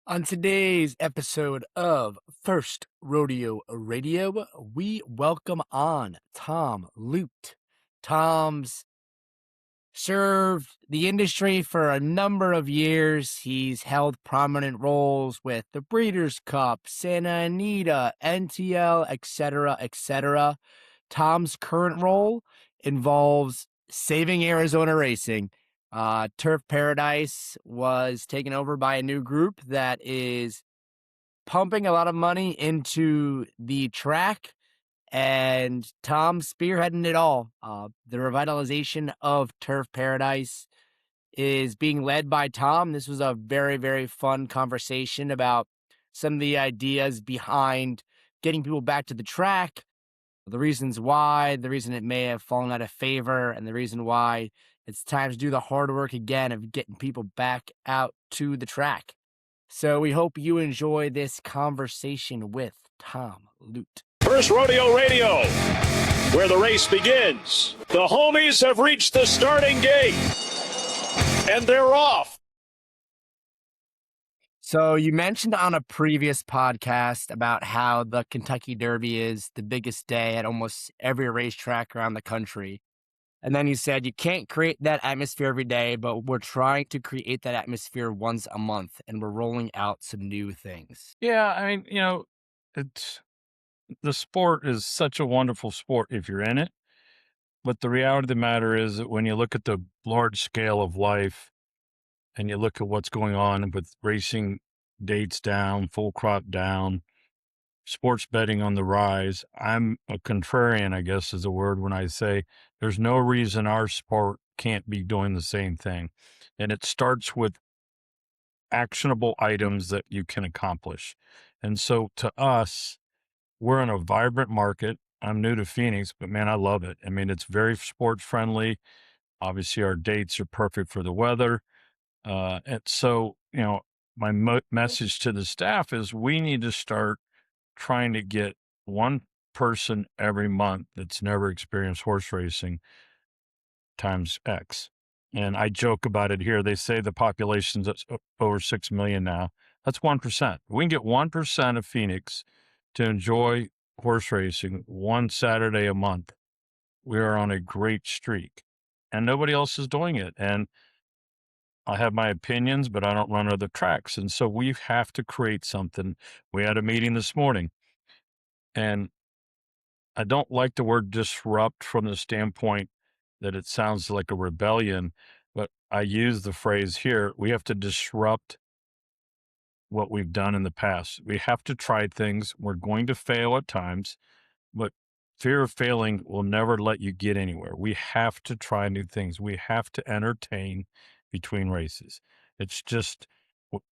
On today's episode of First Rodeo Radio, we welcome on Tom Ludt. Tom's served the industry for a number of years. He's held prominent roles with the Breeders' Cup, Santa Anita, NTL, etc., etc. Tom's current role involves saving Arizona racing. Turf Paradise was taken over by a new group that is pumping a lot of money into the track, and Tom spearheading it all. The revitalization of Turf Paradise is being led by Tom. This was a very, very fun conversation about some of the ideas behind getting people back to the track, the reasons why, the reason it may have fallen out of favor, and the reason why it's time to do the hard work again of getting people back out to the track. So we hope you enjoy this conversation with Tom Ludt. First Rodeo Radio, where the race begins. The homies have reached the starting gate, and they're off. So you mentioned on a previous podcast about how the Kentucky Derby is the biggest day at almost every racetrack around the country. And then you said you can't create that atmosphere every day, but we're trying to create that atmosphere once a month, and we're rolling out some new things. Yeah, I mean, it's the sport is such a wonderful sport if you're in it. But the reality of the matter is that when you look at the large scale of life and you look at what's going on with racing dates down, full crop down, sports betting on the rise, I'm a contrarian, I guess is the word when I say there's no reason our sport can't be doing the same thing. And it starts with actionable items that you can accomplish. And so to us, we're in a vibrant market. I'm new to Phoenix, but man, I love it. I mean, it's very sports friendly. Obviously, our dates are perfect for the weather. And so, my message to the staff is we need to start trying to get one person every month that's never experienced horse racing times X. And I joke about it here. They say the population's over 6 million now. That's 1%. We can get 1% of Phoenix to enjoy horse racing one Saturday a month. We are on a great streak and nobody else is doing it. And I have my opinions, but I don't run other tracks. And so we have to create something. We had a meeting this morning, and I don't like the word disrupt from the standpoint that it sounds like a rebellion, but I use the phrase here, we have to disrupt what we've done in the past. We have to try things. We're going to fail at times, but fear of failing will never let you get anywhere. We have to try new things. We have to entertain between races. It's just,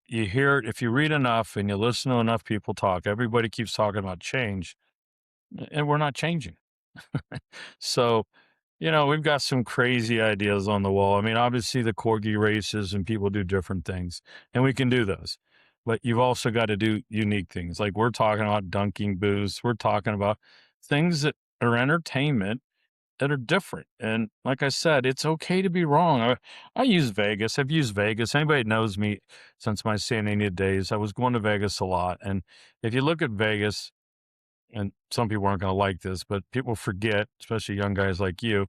you hear it, if you read enough and you listen to enough people talk, everybody keeps talking about change, and we're not changing. So, we've got some crazy ideas on the wall. I mean, obviously the corgi races and people do different things, and we can do those. But you've also got to do unique things. Like we're talking about dunking booths. We're talking about things that are entertainment that are different. And like I said, it's okay to be wrong. I use Vegas. I've used Vegas. Anybody that knows me since my San Diego days, I was going to Vegas a lot. And if you look at Vegas, and some people aren't going to like this, but people forget, especially young guys like you,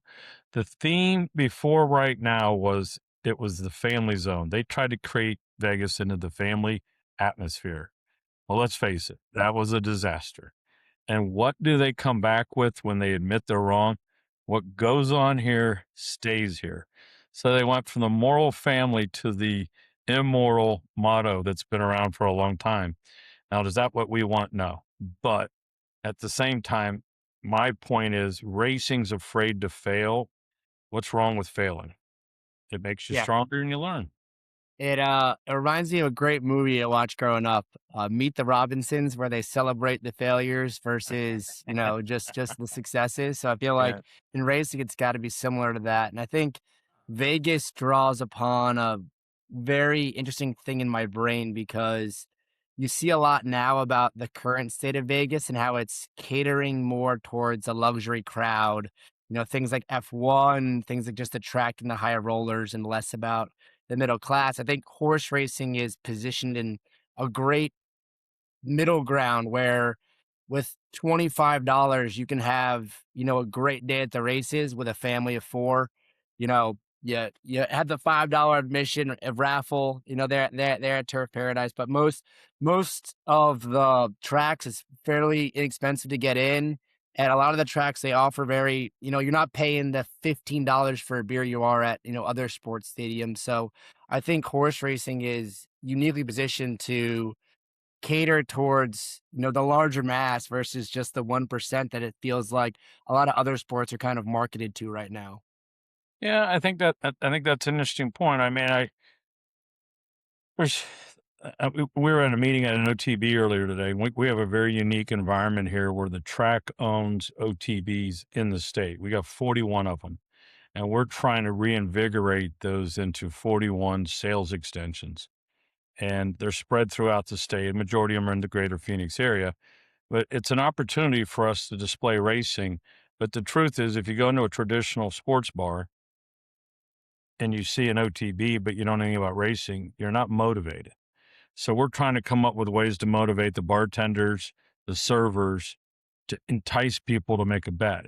the theme before right now was it was the family zone. They tried to create Vegas into the family atmosphere. Well, let's face it, that was a disaster. And what do they come back with when they admit they're wrong? What goes on here stays here. So they went from the moral family to the immoral motto that's been around for a long time. Now, is that what we want? No. But at the same time, my point is racing's afraid to fail. What's wrong with failing? It makes you Yeah. stronger and you learn. It reminds me of a great movie I watched growing up, Meet the Robinsons, where they celebrate the failures versus, just the successes. So I feel like Yeah. in racing, it's got to be similar to that. And I think Vegas draws upon a very interesting thing in my brain because you see a lot now about the current state of Vegas and how it's catering more towards a luxury crowd. Things like F1, things like just attracting the higher rollers and less about the middle class. I think horse racing is positioned in a great middle ground where with $25 you can have, a great day at the races with a family of four. You have the $5 admission of raffle, they're at Turf Paradise, but most of the tracks is fairly inexpensive to get in. And a lot of the tracks they offer very, you're not paying the $15 for a beer you are at, other sports stadiums. So I think horse racing is uniquely positioned to cater towards, the larger mass versus just the 1% that it feels like a lot of other sports are kind of marketed to right now. Yeah, I think that's an interesting point. I mean, there's we were at a meeting at an OTB earlier today. We have a very unique environment here where the track owns OTBs in the state. We got 41 of them, and we're trying to reinvigorate those into 41 sales extensions. And they're spread throughout the state. Majority of them are in the greater Phoenix area. But it's an opportunity for us to display racing. But the truth is, if you go into a traditional sports bar and you see an OTB, but you don't know anything about racing, you're not motivated. So we're trying to come up with ways to motivate the bartenders, the servers, to entice people to make a bet.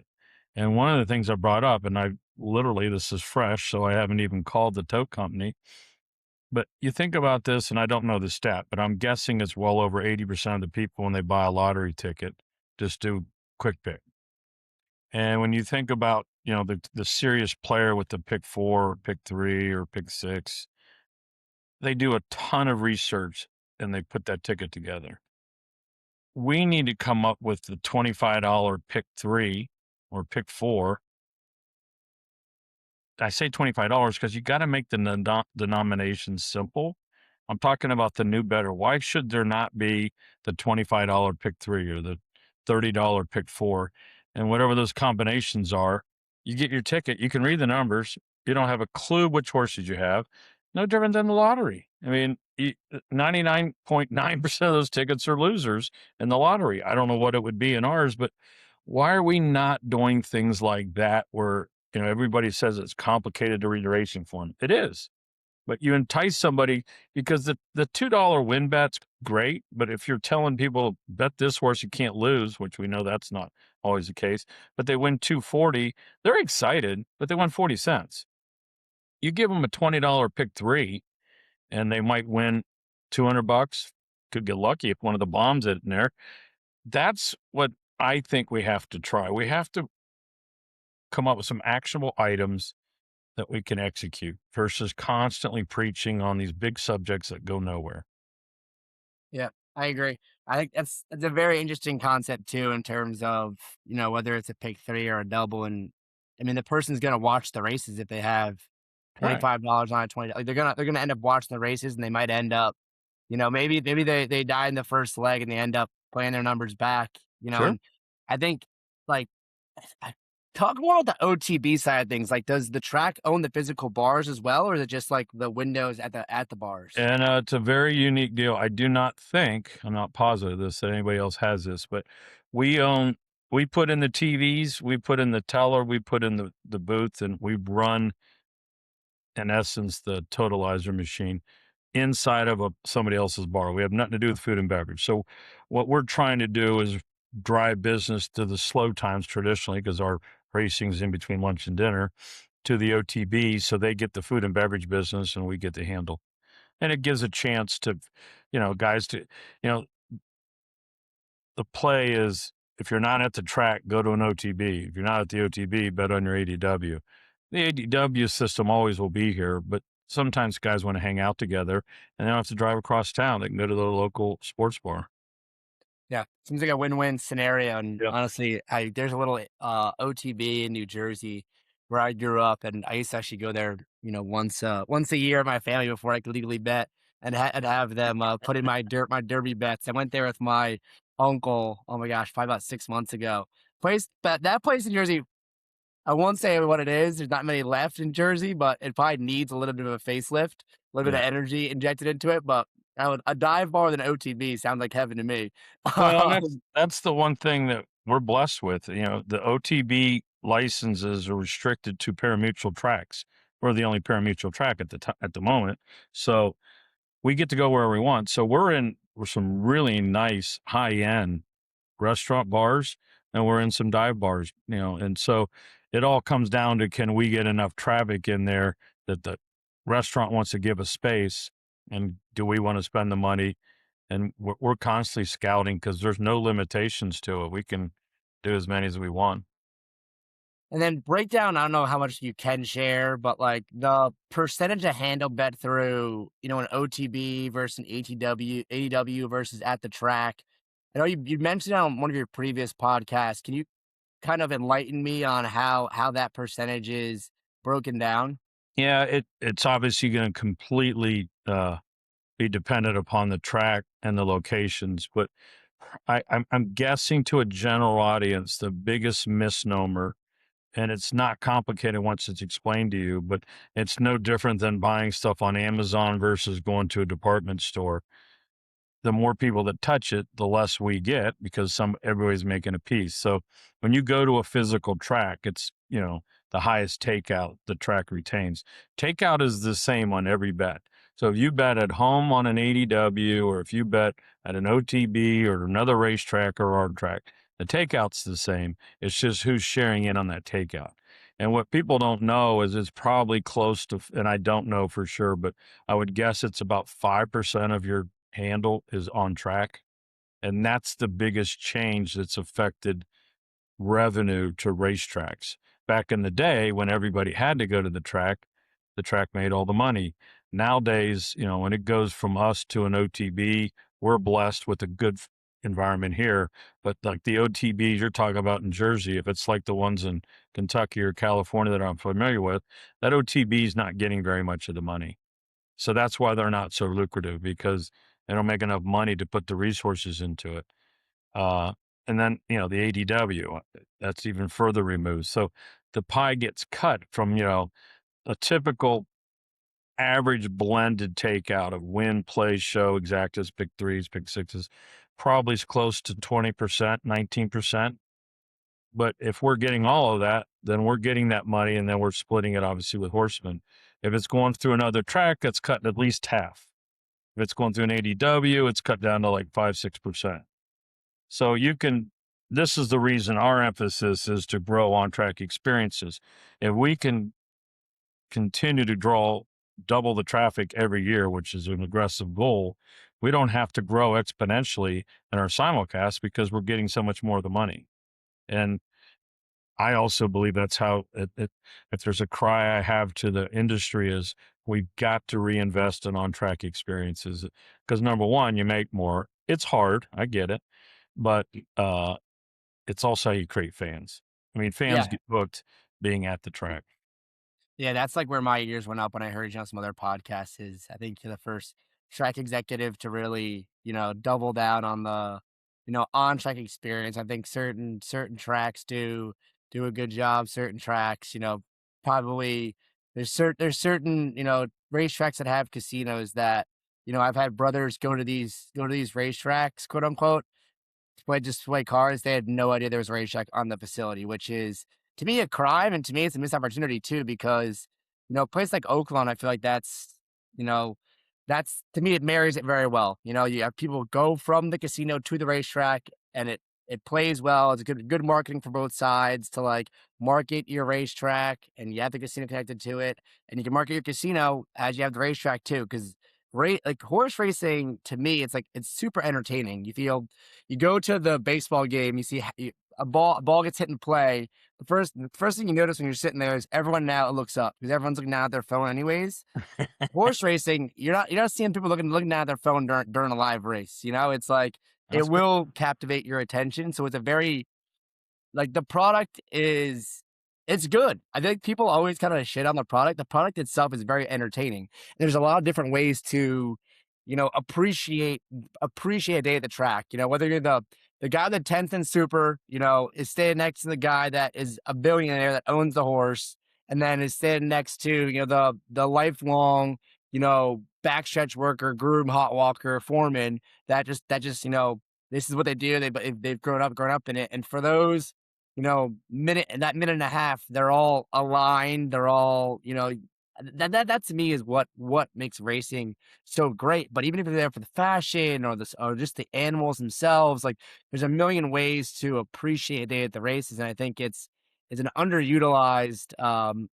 And one of the things I brought up, and I literally, this is fresh, so I haven't even called the tote company, but you think about this, and I don't know the stat, but I'm guessing it's well over 80% of the people when they buy a lottery ticket just do quick pick. And when you think about, the serious player with the pick 4 or pick 3 or pick 6, they do a ton of research and they put that ticket together. We need to come up with the $25 pick 3 or pick 4. I say $25 because you got to make the denomination simple. I'm talking about the new better. Why should there not be the $25 pick 3 or the $30 pick 4 and whatever those combinations are? You get your ticket, you can read the numbers. You don't have a clue which horses you have. No different than the lottery. I mean, 99.9% of those tickets are losers in the lottery. I don't know what it would be in ours, but why are we not doing things like that where, everybody says it's complicated to read a racing form? It is. But you entice somebody because the $2 win bet's great. But if you're telling people bet this horse you can't lose, which we know that's not always the case, but they win 240, they're excited, but they won 40 cents. You give them a $20 pick 3 and they might win $200, could get lucky if one of the bombs in there. That's what I think we have to try. We have to come up with some actionable items that we can execute versus constantly preaching on these big subjects that go nowhere. Yeah, I agree. I think that's a very interesting concept too, in terms of, whether it's a pick three or a double. And I mean, the person's gonna watch the races if they have Right. $25 on a 20. Like they're gonna end up watching the races, and they might end up, maybe they die in the first leg and they end up playing their numbers back. Sure. And I think like I, talk more about the OTB side of things. Like, does the track own the physical bars as well, or is it just like the windows at the bars? And it's a very unique deal. I do not think, I'm not positive this, that anybody else has this, but we own, we put in the TVs, we put in the teller, we put in the booth, and we run, in essence, the totalizer machine inside of somebody else's bar. We have nothing to do with food and beverage. So what we're trying to do is drive business to the slow times traditionally, because our racing's in between lunch and dinner, to the OTB, so they get the food and beverage business and we get the handle. And it gives a chance to, guys to, you know, the play is, if you're not at the track, go to an OTB. If you're not at the OTB, bet on your ADW. The ADW system always will be here, but sometimes guys want to hang out together and they don't have to drive across town. They can go to the local sports bar. Yeah, seems like a win-win scenario. And Yep. honestly, there's a little OTB in New Jersey where I grew up, and I used to actually go there, once a year. My family before I could legally bet, and have them put in my derby bets. I went there with my uncle. Oh my gosh, probably about 6 months ago. That place in Jersey, I won't say what it is. There's not many left in Jersey, but it probably needs a little bit of a facelift, a little bit Yeah. of energy injected into it. But a dive bar with an OTB sounds like heaven to me. Well, and that's the one thing that we're blessed with. The OTB licenses are restricted to parimutuel tracks. We're the only parimutuel track at the moment. So we get to go where we want. So we're in some really nice high-end restaurant bars, and we're in some dive bars, and so it all comes down to, can we get enough traffic in there that the restaurant wants to give us space, and do we want to spend the money? And we're constantly scouting because there's no limitations to it. We can do as many as we want. And then break down, I don't know how much you can share, but like the percentage of handle bet through, an OTB versus an ATW versus at the track. I know you mentioned it on one of your previous podcasts. Can you kind of enlighten me on how that percentage is broken down? Yeah, it's obviously going to completely be dependent upon the track and the locations, but I'm guessing, to a general audience, the biggest misnomer, and it's not complicated once it's explained to you, but it's no different than buying stuff on Amazon versus going to a department store. The more people that touch it, the less we get, because everybody's making a piece. So when you go to a physical track, it's, the highest takeout the track retains. Takeout is the same on every bet. So if you bet at home on an ADW, or if you bet at an OTB or another racetrack or our track, the takeout's the same. It's just who's sharing in on that takeout. And what people don't know is it's probably close to, and I don't know for sure, but I would guess it's about 5% of your handle is on track. And that's the biggest change that's affected revenue to racetracks. Back in the day, when everybody had to go to the track made all the money. Nowadays, when it goes from us to an OTB, we're blessed with a good environment here. But like the OTBs you're talking about in Jersey, if it's like the ones in Kentucky or California that I'm familiar with, that OTB is not getting very much of the money. So that's why they're not so lucrative, because they don't make enough money to put the resources into it. Uh, and then, the ADW, that's even further removed. So the pie gets cut from, a typical average blended takeout of win, play, show, exactas, pick threes, pick sixes, probably is close to 20%, 19%. But if we're getting all of that, then we're getting that money, and then we're splitting it obviously with horsemen. If it's going through another track, that's cut at least half. If it's going through an ADW, it's cut down to like 5-6%. So this is the reason our emphasis is to grow on track experiences. If we can continue to draw double the traffic every year, which is an aggressive goal, we don't have to grow exponentially in our simulcast, because we're getting so much more of the money. And I also believe that's how if there's a cry I have to the industry, is we've got to reinvest in on-track experiences, because number one, you make more. It's hard. I get it. But it's also how you create fans. I mean, fans Yeah. get hooked being at the track. Yeah, that's like where my ears went up when I heard you on some other podcasts. Is I think you're the first track executive to really, double down on the, on track experience. I think certain tracks do a good job. Certain tracks, probably there's certain, racetracks that have casinos that, I've had brothers go to these racetracks, quote unquote, to play cards. They had no idea there was a racetrack on the facility, which is to me a crime, and to me it's a missed opportunity too. Because a place like Oakland, I feel like you know that's to me it marries it very well. You have people go from the casino to the racetrack, and it plays well. It's good marketing for both sides to like market your racetrack, and you have the casino connected to it, and you can market your casino as you have the racetrack too. Because like horse racing, to me, it's super entertaining. You go to the baseball game, you see a ball gets hit in play. The first thing you notice when you're sitting there is everyone now looks up, because everyone's looking down at their phone anyways. Horse racing, you're not seeing people looking down at their phone during a live race. It's like it That's good. will captivate your attention. So it's a very like the product it's good. I think people always kind of shit on the product. The product itself is very entertaining. There's a lot of different ways to, appreciate a day at the track. Whether you're the guy that 10th and super, is staying next to the guy that is a billionaire that owns the horse, and then is standing next to, the lifelong, backstretch worker, groom, hot walker, foreman that just, this is what they do. They've grown up in it. And for those minute and a half, they're all aligned. They're all, That to me is what makes racing so great. But even if you're there for the fashion or this or just the animals themselves, like there's a million ways to appreciate a day at the races, and I think it's an underutilized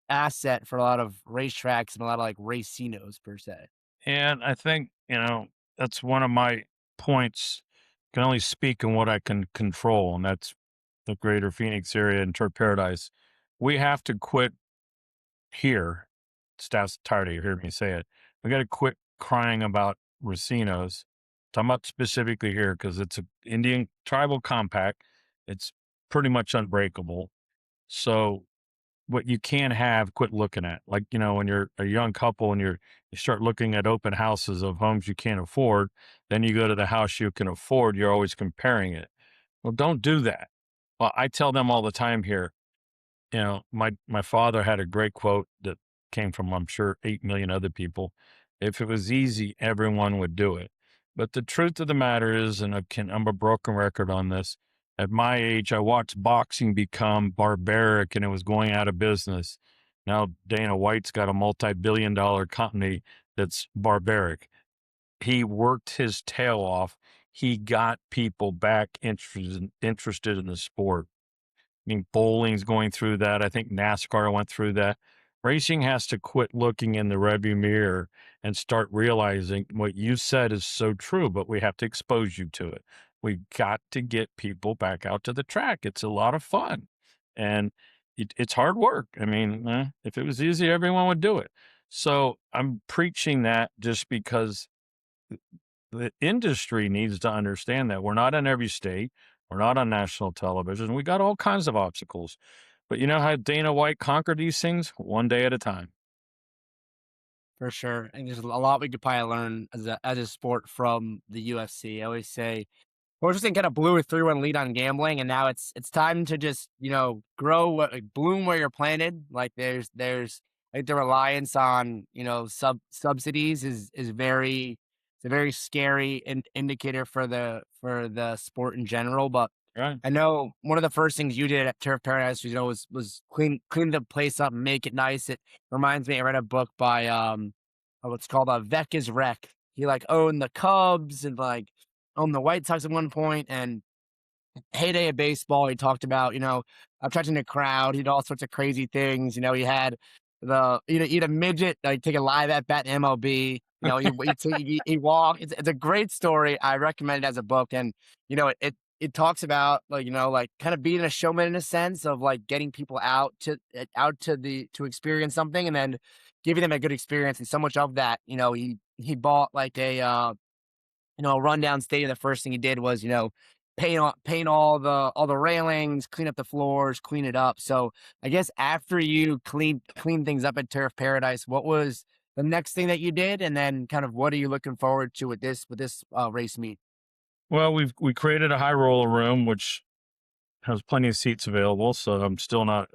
asset for a lot of racetracks and a lot of like racinos per se. And I think, that's one of my points. Can only speak in what I can control, and that's the greater Phoenix area and Turf Paradise. We have to quit here. Staff's tired of hearing me say it. We got to quit crying about racinos. Talking about specifically here because it's an Indian tribal compact. It's pretty much unbreakable. So what you can have, quit looking at. Like, when you're a young couple and you start looking at open houses of homes you can't afford, then you go to the house you can afford, you're always comparing it. Well, don't do that. Well, I tell them all the time here, my father had a great quote that came from, I'm sure, 8 million other people. If it was easy, everyone would do it. But the truth of the matter is, and I'm a broken record on this. At my age, I watched boxing become barbaric and it was going out of business. Now Dana White's got a multi-billion-dollar company that's barbaric. He worked his tail off. He got people back interested in the sport. I mean, bowling's going through that. I think NASCAR went through that. Racing has to quit looking in the rearview mirror and start realizing what you said is so true, but we have to expose you to it. We've got to get people back out to the track. It's a lot of fun and it's hard work. I mean, if it was easy, everyone would do it. So I'm preaching that just because the industry needs to understand that we're not in every state. We're not on national television. We got all kinds of obstacles. But you know how Dana White conquered these things? One day at a time. For sure. And there's a lot we could probably learn as a sport from the UFC. I always say Washington kind of blew a 3-1 lead on gambling, and now it's time to just, grow like, bloom where you're planted. Like there's like the reliance on, subsidies is very it's a very scary indicator for the sport in general. But Right. I know one of the first things you did at Turf Paradise, was clean the place up and make it nice. It reminds me, I read a book by what's called Vec is Rec. He like owned the Cubs and like owned the White Sox at one point, and heyday of baseball. He talked about, attracting a crowd. He did all sorts of crazy things. He had eat a midget, like take a live at bat in MLB. He walked. It's a great story. I recommend it as a book, and it talks about like kind of being a showman in a sense of like getting people to experience something, and then giving them a good experience. And so much of that, he bought like a rundown stadium. The first thing he did was, paint all the railings, clean up the floors, clean it up. So I guess after you clean things up at Turf Paradise, what was the next thing that you did? And then kind of what are you looking forward to with this race meet? Well, we created a high roller room, which has plenty of seats available. So I'm still not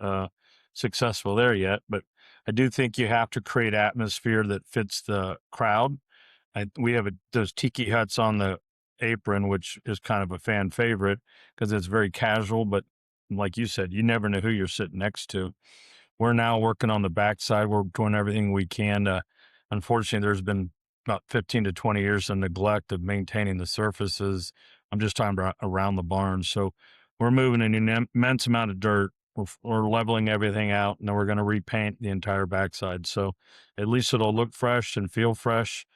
successful there yet, but I do think you have to create atmosphere that fits the crowd. We have those tiki huts on the apron, which is kind of a fan favorite because it's very casual. But like you said, you never know who you're sitting next to. We're now working on the backside. We're doing everything we can. Unfortunately, there's been about 15 to 20 years of neglect of maintaining the surfaces. I'm just talking about around the barn. So we're moving an immense amount of dirt. We're leveling everything out, and then we're going to repaint the entire backside. So at least it'll look fresh and feel fresh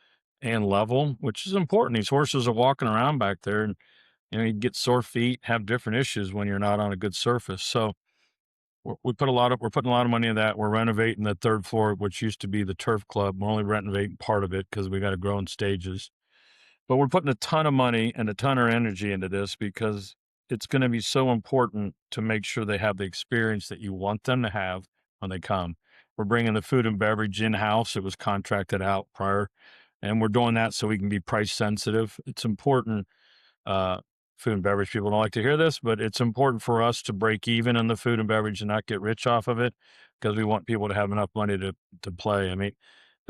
and level, which is important. These horses are walking around back there, and you get sore feet, have different issues when you're not on a good surface. So we're putting a lot of money in that. We're renovating the third floor, which used to be the turf club. We're only renovating part of it because we got to grow in stages. But we're putting a ton of money and a ton of energy into this because it's going to be so important to make sure they have the experience that you want them to have when they come. We're bringing the food and beverage in house. It was contracted out prior, and we're doing that so we can be price sensitive. It's important. Uh, Food and beverage people don't like to hear this, but it's important for us to break even in the food and beverage and not get rich off of it because we want people to have enough money to play. I mean,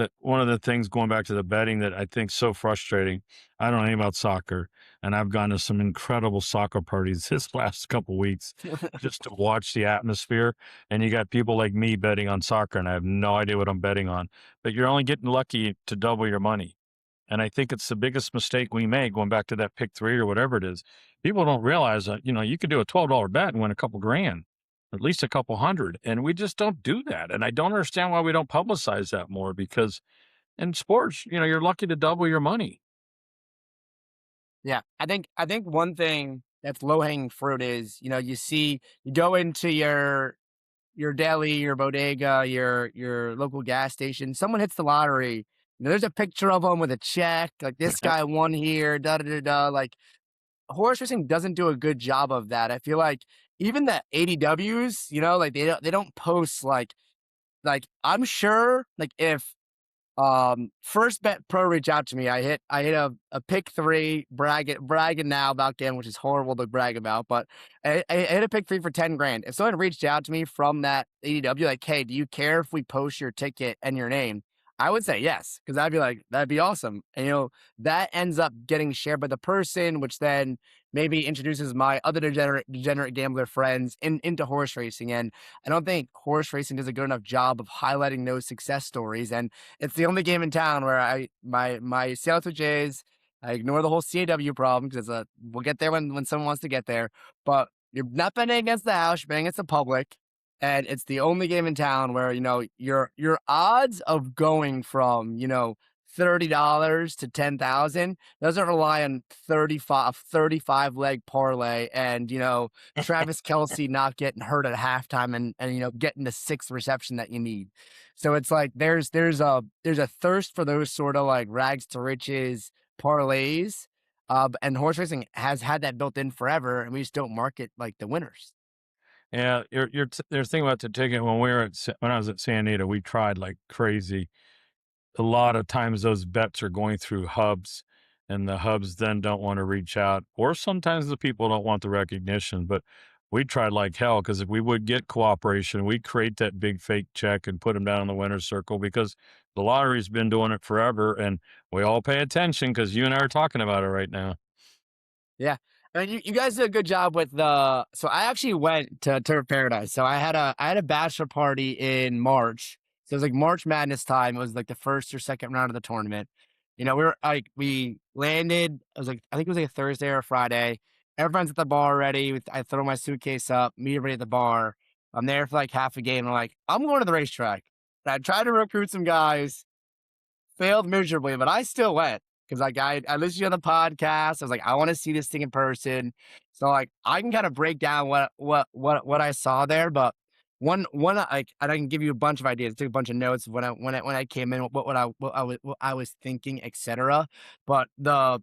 that one of the things going back to the betting that I think so frustrating. I don't know anything about soccer, and I've gone to some incredible soccer parties this last couple weeks just to watch the atmosphere. And you got people like me betting on soccer, and I have no idea what I'm betting on. But you're only getting lucky to double your money. And I think it's the biggest mistake we make going back to that pick three or whatever it is. People don't realize that, you could do a $12 bet and win a couple grand, at least a couple hundred. And we just don't do that. And I don't understand why we don't publicize that more because in sports, you're lucky to double your money. Yeah, I think one thing that's low hanging fruit is, you go into your deli, your bodega, your local gas station. Someone hits the lottery. There's a picture of them with a check. Like, this guy won here. Da da da da. Like, horse racing doesn't do a good job of that. I feel like even the ADWs, like, they don't post like I'm sure, like, if First Bet Pro reached out to me. I hit a pick three, bragging now about gambling, which is horrible to brag about, but I hit a pick three for 10 grand. If someone reached out to me from that ADW, like, hey, do you care if we post your ticket and your name? I would say yes, because I'd be like, that'd be awesome. And that ends up getting shared by the person, which then maybe introduces my other degenerate gambler friends into horse racing. And I don't think horse racing does a good enough job of highlighting those success stories. And it's the only game in town where my sales switch is I ignore the whole CAW problem because we'll get there when someone wants to get there. But you're not betting against the house, you're betting against the public. And it's the only game in town where, your odds of going from, $30 to 10,000 doesn't rely on 35 leg parlay and, Travis Kelsey not getting hurt at halftime and getting the sixth reception that you need. So it's like there's a thirst for those sort of like rags to riches parlays. And horse racing has had that built in forever, and we just don't market like the winners. Yeah, there's thinking about the ticket when I was at San Anita, we tried like crazy. A lot of times those bets are going through hubs and the hubs then don't want to reach out, or sometimes the people don't want the recognition. But we tried like hell because if we would get cooperation, we'd create that big fake check and put them down in the winner's circle because the lottery's been doing it forever and we all pay attention because you and I are talking about it right now. Yeah. I mean, you guys did a good job with so I actually went to Turf Paradise. So I had a bachelor party in March. So it was like March Madness time. It was like the first or second round of the tournament. We landed, I think it was like a Thursday or a Friday. Everyone's at the bar already. I throw my suitcase up, meet everybody at the bar. I'm there for like half a game. I'm like, I'm going to the racetrack. And I tried to recruit some guys, failed miserably, but I still went because like I listened to the podcast. I was like, I want to see this thing in person. So like I can kind of break down what I saw there, but one like and I can give you a bunch of ideas, took a bunch of notes when I came in, what I was thinking, etc. But the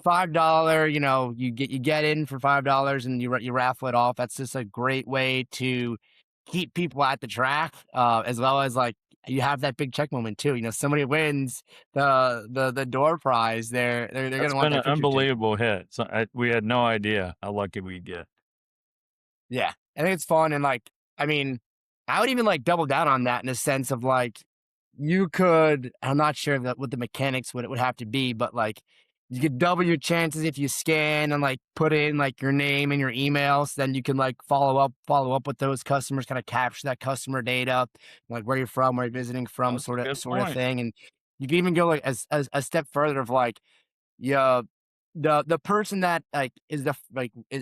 $5, you get in for $5 and you raffle it off. That's just a great way to keep people at the track, as well as like you have that big check moment too. Somebody wins the door prize, they're That's gonna want been that an picture taken. unbelievable hit. So we had no idea how lucky we get. Yeah, I think it's fun, and like, I mean, I would even like double down on that in a sense of like, you could. I'm not sure that what the mechanics would have to be, but like, you could double your chances if you scan and like put in like your name and your email, so then you can like follow up with those customers, kind of capture that customer data, like where you're from, where you're visiting from, That's a sort of good sort of point. thing, and you can even go like as a step further of like, yeah, the person that like is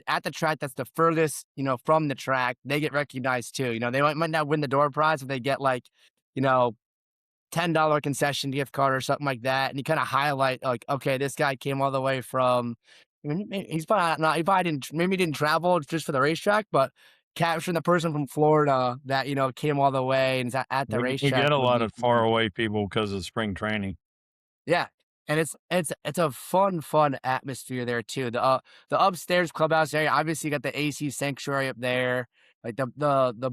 at the track that's the furthest, from the track, they get recognized too. They might not win the door prize, but they get like, you know, $10 concession gift card or something like that. And you kind of highlight like, okay, this guy came all the way from, I mean, he's probably not, he probably didn't, maybe he didn't travel just for the racetrack, but capturing the person from Florida that, came all the way and is at the We racetrack get a would lot be, of far away people because of spring training. yeah. And it's a fun atmosphere there too. The upstairs clubhouse area, obviously you got the AC sanctuary up there. Like the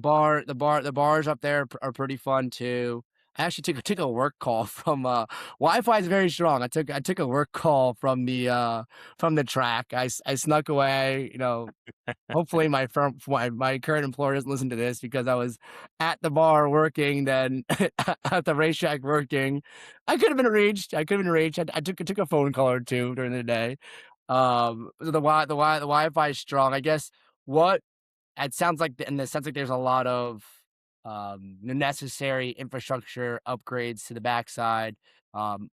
bars up there are pretty fun too. I actually took a work call from Wi-Fi is very strong. I took a work call from the track. I snuck away, hopefully my current employer doesn't listen to this because I was at the bar working, then at the racetrack working. I could have been reached. I took a phone call or two during the day. So the Wi-Fi is strong. I guess what it sounds like, in the sense like there's a lot of necessary infrastructure upgrades to the backside.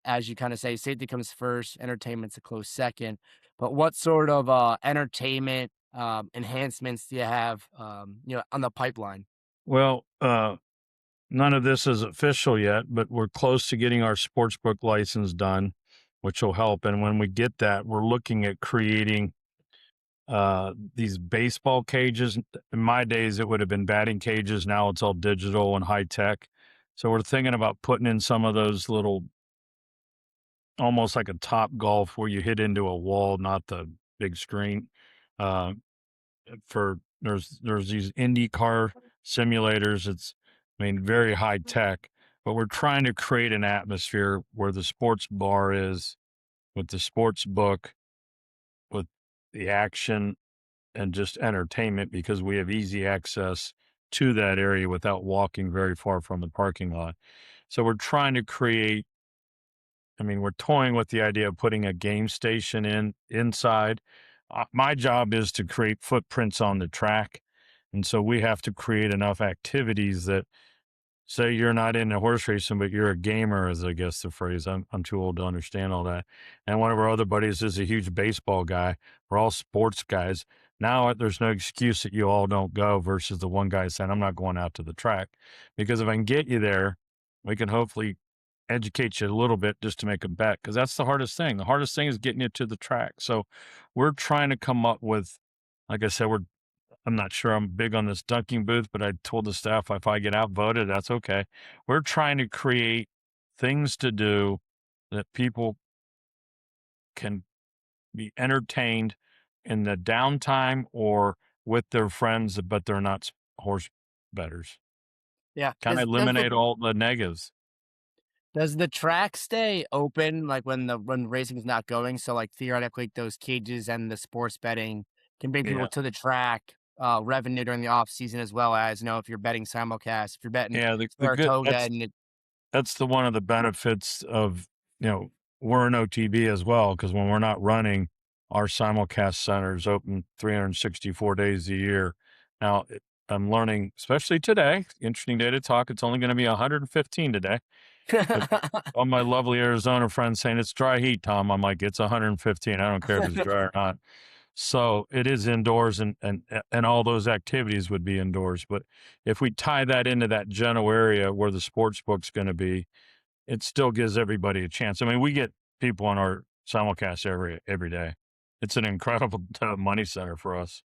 As you kind of say, safety comes first, entertainment's a close second. But what sort of entertainment enhancements do you have, on the pipeline? Well, none of this is official yet, but we're close to getting our sportsbook license done, which will help. And when we get that, we're looking at creating these baseball cages. In my days, it would have been batting cages. Now it's all digital and high tech. So we're thinking about putting in some of those little, almost like a top golf where you hit into a wall, not the big screen. Uh, for there's these IndyCar simulators. It's, I mean, very high tech, but we're trying to create an atmosphere where the sports bar is, with the sports book, with the action and just entertainment, because we have easy access to that area without walking very far from the parking lot. So we're trying to create, I mean, we're toying with the idea of putting a game station inside. My job is to create footprints on the track. And so we have to create enough activities that, say you're not into horse racing, but you're a gamer, as I guess the phrase. I'm too old to understand all that. And one of our other buddies is a huge baseball guy. We're all sports guys. Now there's no excuse that you all don't go versus the one guy saying, I'm not going out to the track. Because if I can get you there, we can hopefully educate you a little bit just to make a bet. Because that's the hardest thing. The hardest thing is getting you to the track. So we're trying to come up with, like I said, I'm not sure I'm big on this dunking booth, but I told the staff if I get outvoted, that's okay. We're trying to create things to do that people can be entertained in the downtime or with their friends, but they're not horse betters. Yeah. Kind of eliminate all the negatives. Does the track stay open, like, when racing is not going? So, like, theoretically, those cages and the sports betting can bring people Yeah. to the track, revenue during the off season, as well as, if you're betting simulcast, if you're betting Yeah. The good, Saratoga and that's the one of the benefits of, you know, we're an OTB as well, because when we're not running, our simulcast center is open 364 days a year. Now, I'm learning, especially today, interesting day to talk. It's only going to be 115 today. But all my lovely Arizona friends saying it's dry heat, Tom. I'm like, it's 115. I don't care if it's dry or not. So it is indoors, and all those activities would be indoors. But if we tie that into that general area where the sports book's going to be, it still gives everybody a chance. I mean, we get people on our simulcast every day. It's an incredible money center for us.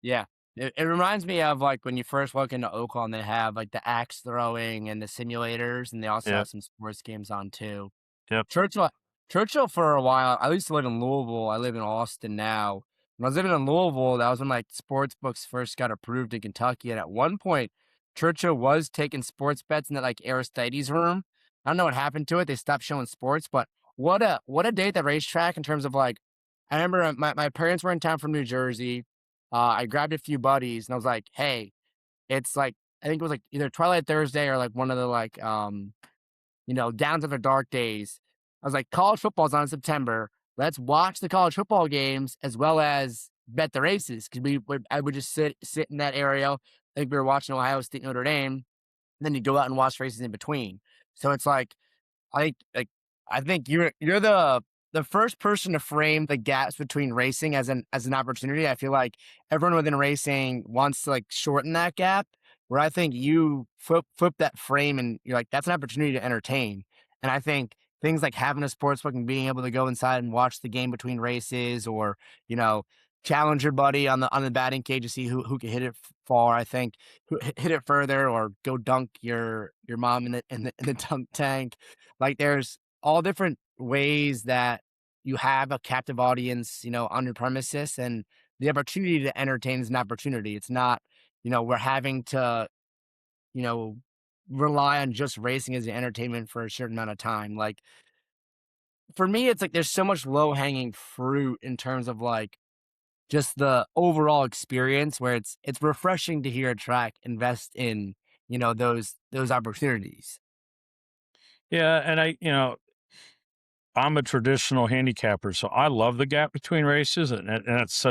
Yeah. It reminds me of, like, when you first walk into Oakland, they have, like, the axe throwing and the simulators, and they also Yeah. have some sports games on too. Yep. Churchill Churchill for a while, I used to live in Louisville. I live in Austin now. When I was living in Louisville, that was when, like, sports books first got approved in Kentucky, and at one point, Churchill was taking sports bets in that, like, Aristides room. I don't know what happened to it. They stopped showing sports, but what a day at the racetrack, in terms of, like, I remember my parents were in town from New Jersey. I grabbed a few buddies, and I was like, "Hey, it's like," I think it was, like, either Twilight Thursday or, like, one of the, like, Down to the Dark days. I was like, college football's on in September. Let's watch the college football games as well as bet the races, because I would just sit in that area. I think we were watching Ohio State, Notre Dame, and then you go out and watch races in between. So it's like, I think you're the first person to frame the gaps between racing as an opportunity. I feel like everyone within racing wants to, like, shorten that gap. Where I think you flip that frame, and you're like, that's an opportunity to entertain. And I think things like having a sports book and being able to go inside and watch the game between races, or you know challenge your buddy on the batting cage to see who can hit it far. I think hit it further, or go dunk your mom in the dunk tank. Like, there's all different ways that you have a captive audience, on your premises, and the opportunity to entertain is an opportunity. It's not, we're having to, you know, rely on just racing as an entertainment for a certain amount of time. Like for me, it's like there's so much low hanging fruit in terms of like just the overall experience where it's refreshing to hear a track invest in, those opportunities. Yeah, and I'm a traditional handicapper, so I love the gap between races, and it's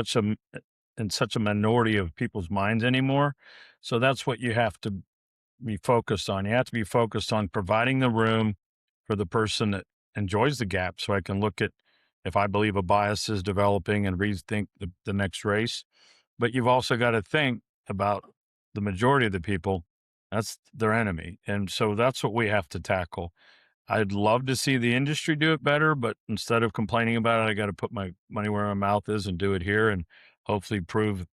in such a minority of people's minds anymore. So that's what you have to be focused on. You have to be focused on providing the room for the person that enjoys the gap, so I can look at if I believe a bias is developing and rethink the next race. But you've also got to think about the majority of the people. That's their enemy, and so that's what we have to tackle. I'd love to see the industry do it better, but instead of complaining about it, I got to put my money where my mouth is and do it here and hopefully prove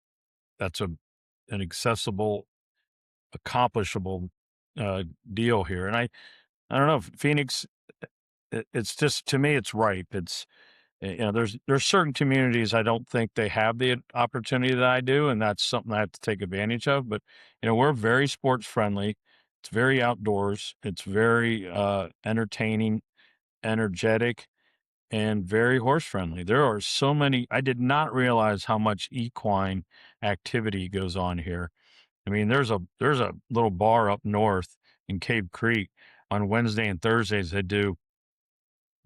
that's an accessible, accomplishable deal here. And I don't know, Phoenix, it's just to me, it's ripe. There's certain communities I don't think they have the opportunity that I do, and that's something I have to take advantage of. But we're very sports friendly. It's very outdoors. It's very entertaining, energetic, and very horse friendly. There are so many. I did not realize how much equine activity goes on here. I mean, there's a little bar up north in Cave Creek on Wednesday and Thursdays. They do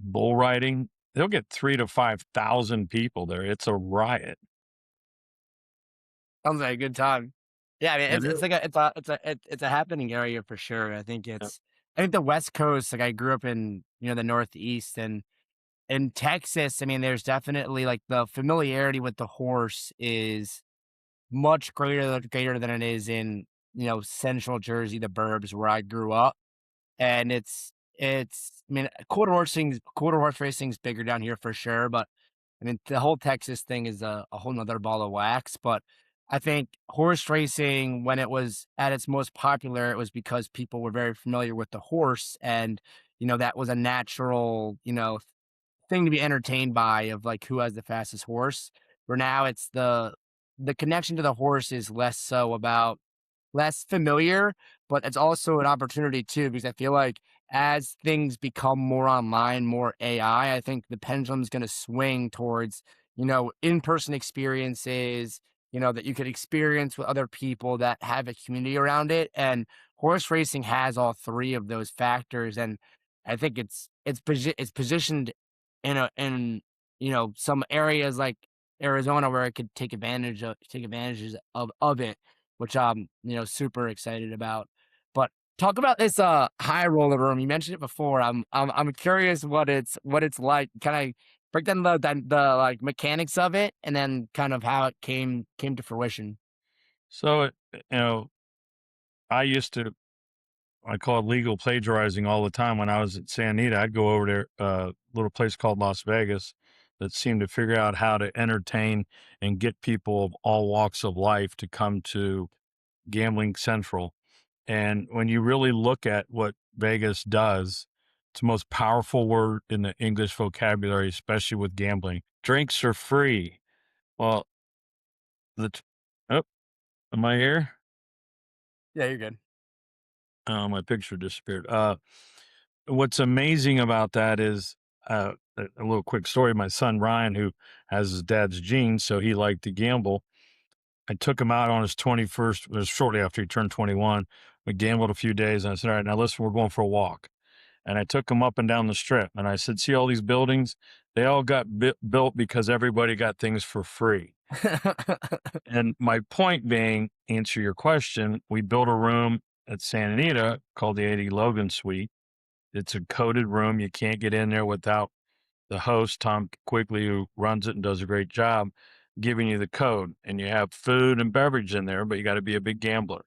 bull riding. They'll get 3 to 5,000 people there. It's a riot. Sounds like a good time. Yeah, I mean, It it's is. like it's a happening area for sure. Yeah. I think the West Coast, like I grew up in, the Northeast, and in Texas, I mean, there's definitely like the familiarity with the horse is much greater than it is in, central Jersey, the burbs where I grew up. And I mean, quarter horse racing's bigger down here for sure, but I mean, the whole Texas thing is a whole nother ball of wax. But I think horse racing, when it was at its most popular, it was because people were very familiar with the horse, and that was a natural, thing to be entertained by, of like who has the fastest horse. Where now it's the connection to the horse is less familiar, but it's also an opportunity too, because I feel like as things become more online, more AI, I think the pendulum's going to swing towards, in-person experiences, that you could experience with other people that have a community around it. And horse racing has all three of those factors. And I think it's positioned in some areas like Arizona where it could take advantages of it, which I'm, super excited about. But talk about this high roller room. You mentioned it before. I'm curious what it's like. Kind of break down the like mechanics of it, and then kind of how it came to fruition. So, I used to, I call it legal plagiarizing all the time when I was at Santa Anita. I'd go over there, a little place called Las Vegas that seemed to figure out how to entertain and get people of all walks of life to come to Gambling Central. And when you really look at what Vegas does, it's the most powerful word in the English vocabulary, especially with gambling. Drinks are free. Well, the t- oh, am I here? Yeah, you're good. Oh, my picture disappeared. What's amazing about that is a little quick story. My son Ryan, who has his dad's genes, so he liked to gamble. I took him out on his 21st, it was shortly after he turned 21. We gambled a few days, and I said, "All right, now listen, we're going for a walk." And I took him up and down the strip, and I said, "See all these buildings? They all got built because everybody got things for free." And my point being, answer your question, we built a room at Santa Anita called the 80 Logan Suite. It's a coded room. You can't get in there without the host, Tom Quigley, who runs it and does a great job, giving you the code. And you have food and beverage in there, but you got to be a big gambler.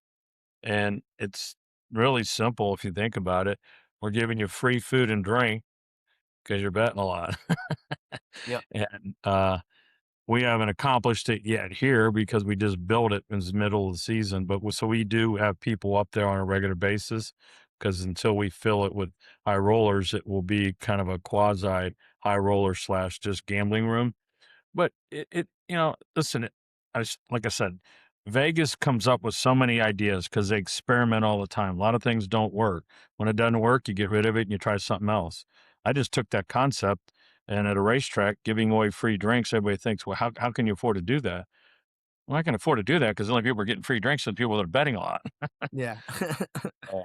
And it's really simple if you think about it. We're giving you free food and drink because you're betting a lot. Yep. And we haven't accomplished it yet here because we just built it in the middle of the season. But so we do have people up there on a regular basis because until we fill it with high rollers, it will be kind of a quasi high roller slash just gambling room. But listen, like I said, Vegas comes up with so many ideas because they experiment all the time. A lot of things don't work. When it doesn't work, you get rid of it and you try something else. I just took that concept and at a racetrack, giving away free drinks, everybody thinks, well, how can you afford to do that? Well, I can afford to do that because the only people are getting free drinks are the people that are betting a lot. Yeah. Oh.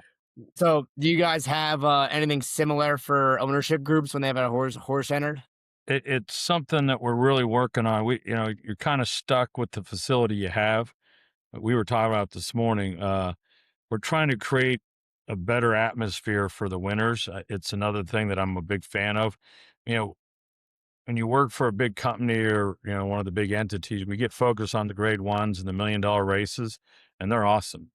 So, do you guys have anything similar for ownership groups when they have a horse entered? It's something that we're really working on. You're kind of stuck with the facility you have. We were talking about this morning. We're trying to create a better atmosphere for the winners. It's another thing that I'm a big fan of. You know, when you work for a big company or, one of the big entities, we get focused on the grade ones and the $1 million races, and they're awesome.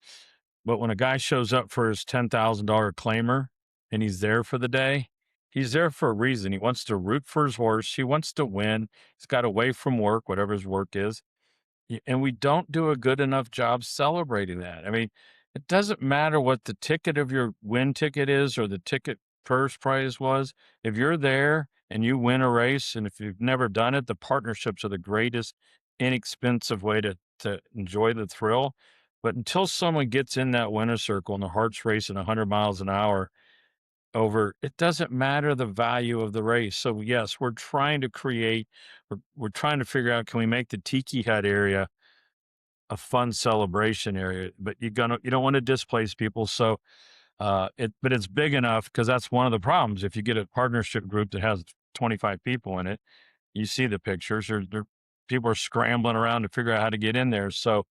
But when a guy shows up for his $10,000 claimer and he's there for the day, he's there for a reason. He wants to root for his horse. He wants to win. He's got away from work, whatever his work is. And we don't do a good enough job celebrating that. I mean, it doesn't matter what the ticket of your win ticket is or the ticket first prize was. If you're there and you win a race, and if you've never done it, the partnerships are the greatest inexpensive way to enjoy the thrill. But until someone gets in that winner's circle and the heart's racing 100 miles an hour over, it doesn't matter the value of the race. So yes, we're trying to figure out, can we make the Tiki Hut area a fun celebration area, but you don't want to displace people. So but it's big enough because that's one of the problems. If you get a partnership group that has 25 people in it, you see the pictures, people are scrambling around to figure out how to get in there. So,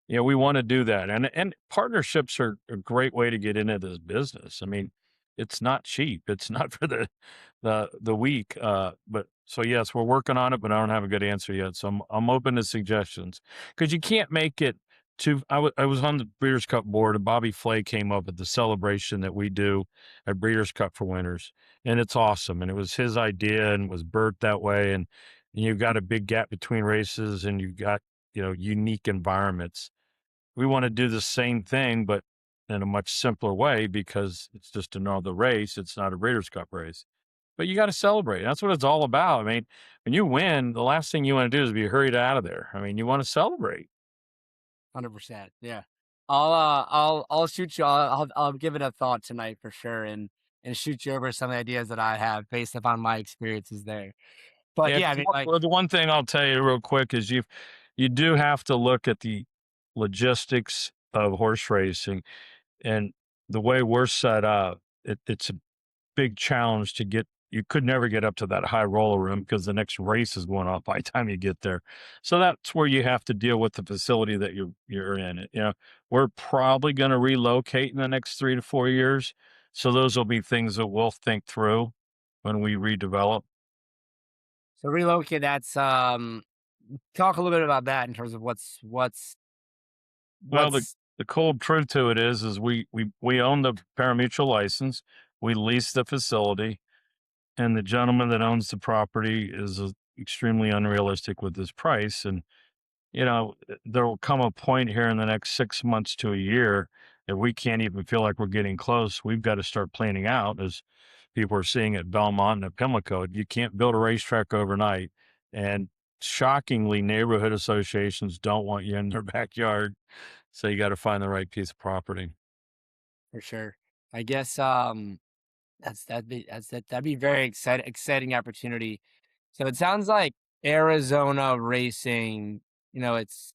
we want to do that. And partnerships are a great way to get into this business. I mean, it's not cheap. It's not for the weak. But so yes, we're working on it, but I don't have a good answer yet. So I'm open to suggestions because you can't make it too. I was on the Breeders' Cup board, and Bobby Flay came up with the celebration that we do at Breeders' Cup for winners, and it's awesome. And it was his idea and was birthed that way. And you've got a big gap between races, and you've got unique environments. We want to do the same thing, but in a much simpler way because it's just another race. It's not a Breeders' Cup race. But you got to celebrate. That's what it's all about. I mean, when you win, the last thing you want to do is be hurried out of there. I mean, you want to celebrate. 100%. Yeah. I'll shoot you. I'll give it a thought tonight for sure, and shoot you over some ideas that I have based upon my experiences there. But Yeah. yeah, I mean, like, Well, the one thing I'll tell you real quick is you do have to look at the logistics of horse racing and the way we're set up. It's a big challenge to get. You could never get up to that high roller room because the next race is going off by the time you get there. So that's where you have to deal with the facility that you're in. We're probably going to relocate in the next 3 to 4 years. So those will be things that we'll think through when we redevelop. so relocate. That's talk a little bit about that in terms of Well, what's the cold truth to it is we own the parimutuel license. We lease the facility, and the gentleman that owns the property is extremely unrealistic with his price. And there will come a point here in the next 6 months to a year if we can't even feel like we're getting close. We've got to start planning out, as people are seeing at Belmont and at Pimlico. You can't build a racetrack overnight. And shockingly, neighborhood associations don't want you in their backyard. So you got to find the right piece of property. for sure. I guess that'd be very exciting opportunity. So it sounds like Arizona racing, it's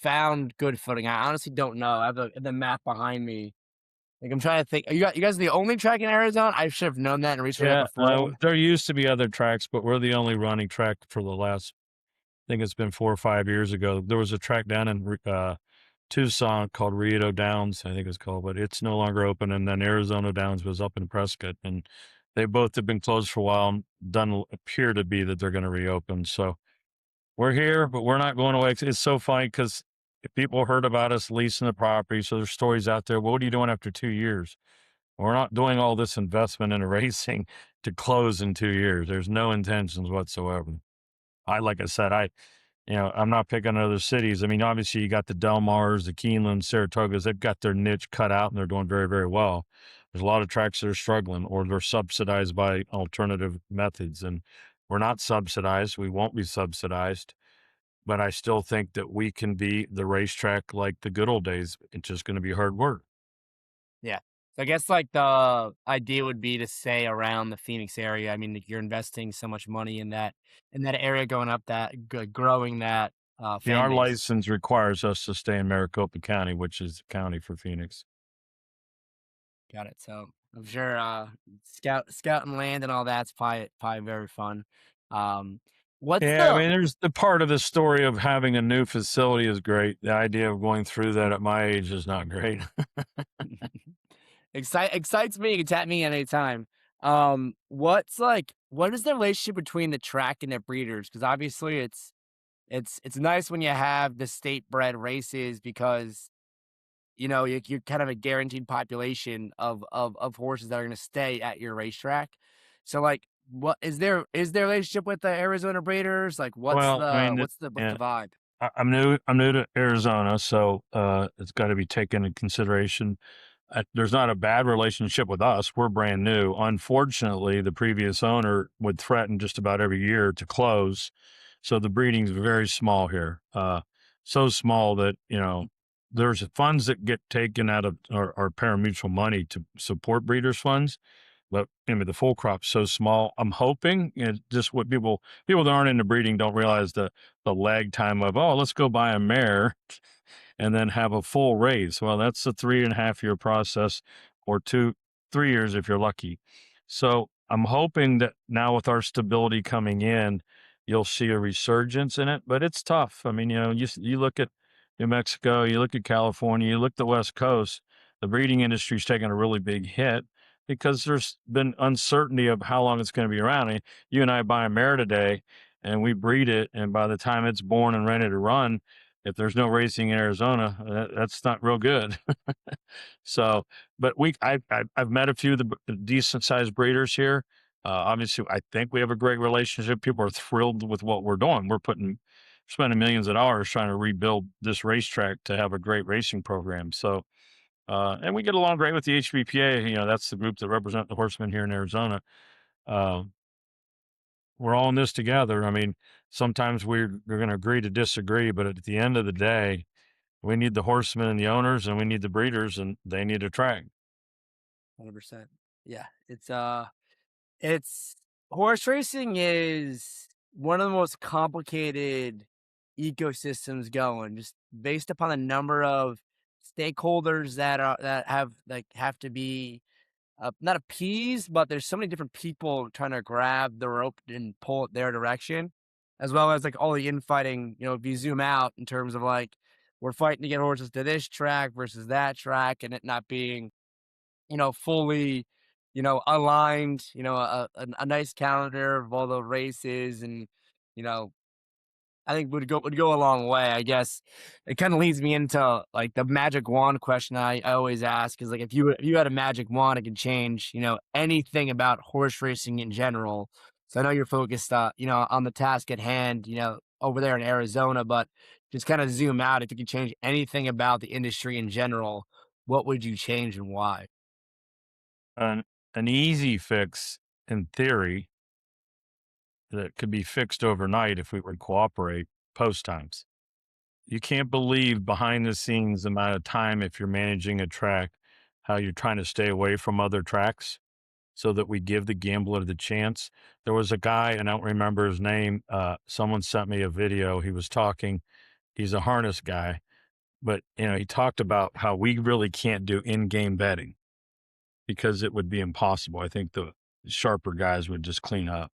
found good footing. I honestly don't know. I have the map behind me. Like, I'm trying to think. You guys the only track in Arizona? I should have known that and researched that Yeah, before. there used to be other tracks, but we're the only running track for the last, I think it's been 4 or 5 years ago. There was a track down in Tucson called Rio Downs, I think it's called, but it's no longer open. And then Arizona Downs was up in Prescott, and they both have been closed for a while and doesn't appear to be that they're going to reopen. So we're here, but we're not going away. It's so funny because if people heard about us leasing the property, so there's stories out there. Well, what are you doing after 2 years? We're not doing all this investment into racing to close in 2 years. There's no intentions whatsoever. Like I said, I'm not picking other cities. I mean, obviously you got the Del Mars, the Keenelands, Saratogas, they've got their niche cut out and they're doing very, very well. There's a lot of tracks that are struggling or they're subsidized by alternative methods. And we're not subsidized. We won't be subsidized. but I still think that we can be the racetrack like the good old days. It's just going to be hard work. Yeah. So I guess like the idea would be to stay around the Phoenix area. I mean, like, you're investing so much money in that area, going up that, growing that Yeah, fan our base. license requires us to stay in Maricopa County, which is the county for Phoenix. Got it. So I'm sure scouting land and all that's probably very fun. Um, what's Yeah, I the mean, there's the part of the story of having a new facility is great. The idea of going through that at my age is not great. excites me? You can tap me at any time. What is the relationship between the track and the breeders? Because obviously it's nice when you have the state bred races because you're kind of a guaranteed population of horses that are going to stay at your racetrack. So like, what is there a relationship with the Arizona breeders? Like, what's Well, I the mean, what's the what's yeah, the vibe? I'm new. I'm new to Arizona, so it's got to be taken into consideration. There's not a bad relationship with us. We're brand new. Unfortunately, the previous owner would threaten just about every year to close, so the breeding's very small here. So small that there's funds that get taken out of our parimutuel money to support breeders funds, but I mean the full crop's so small. I'm hoping just what people that aren't into breeding don't realize the lag time of, oh, let's go buy a mare and then have a full raise. Well, that's a 3.5 year process, or 3 years if you're lucky. So I'm hoping that now with our stability coming in, you'll see a resurgence in it, but it's tough. I mean, you look at New Mexico, you look at California, you look at the West Coast, the breeding industry's taken a really big hit because there's been uncertainty of how long it's going to be around. I mean, you and I buy a mare today and we breed it, and by the time it's born and ready to run, if there's no racing in Arizona, that's not real good. So, but I've met a few of the decent sized breeders here. Obviously, I think we have a great relationship. People are thrilled with what we're doing. Spending millions of dollars trying to rebuild this racetrack to have a great racing program. So, and we get along great with the HBPA. That's the group that represent the horsemen here in Arizona. Uh, we're all in this together. I mean, sometimes we're going to agree to disagree, but at the end of the day, we need the horsemen and the owners, and we need the breeders, and they need a track. 100%. Yeah, it's horse racing is one of the most complicated ecosystems going, just based upon the number of stakeholders that have to be not appeased, but there's so many different people trying to grab the rope and pull it their direction, as well as like all the infighting. If you zoom out in terms of like we're fighting to get horses to this track versus that track, and it not being fully, aligned, a nice calendar of all the races and, you know, I think would go a long way. I guess it kind of leads me into like the magic wand question I always ask is like if you had a magic wand, it could change, anything about horse racing in general. So I know you're focused on the task at hand, over there in Arizona, but just kind of zoom out. If you could change anything about the industry in general, what would you change and why? An an easy fix, in theory, that could be fixed overnight if we would cooperate: post times. You can't believe behind the scenes the amount of time, if you're managing a track, how you're trying to stay away from other tracks so that we give the gambler the chance. There was a guy, and I don't remember his name. Someone sent me a video. He was talking. He's a harness guy, but he talked about how we really can't do in-game betting because it would be impossible. I think the sharper guys would just clean up.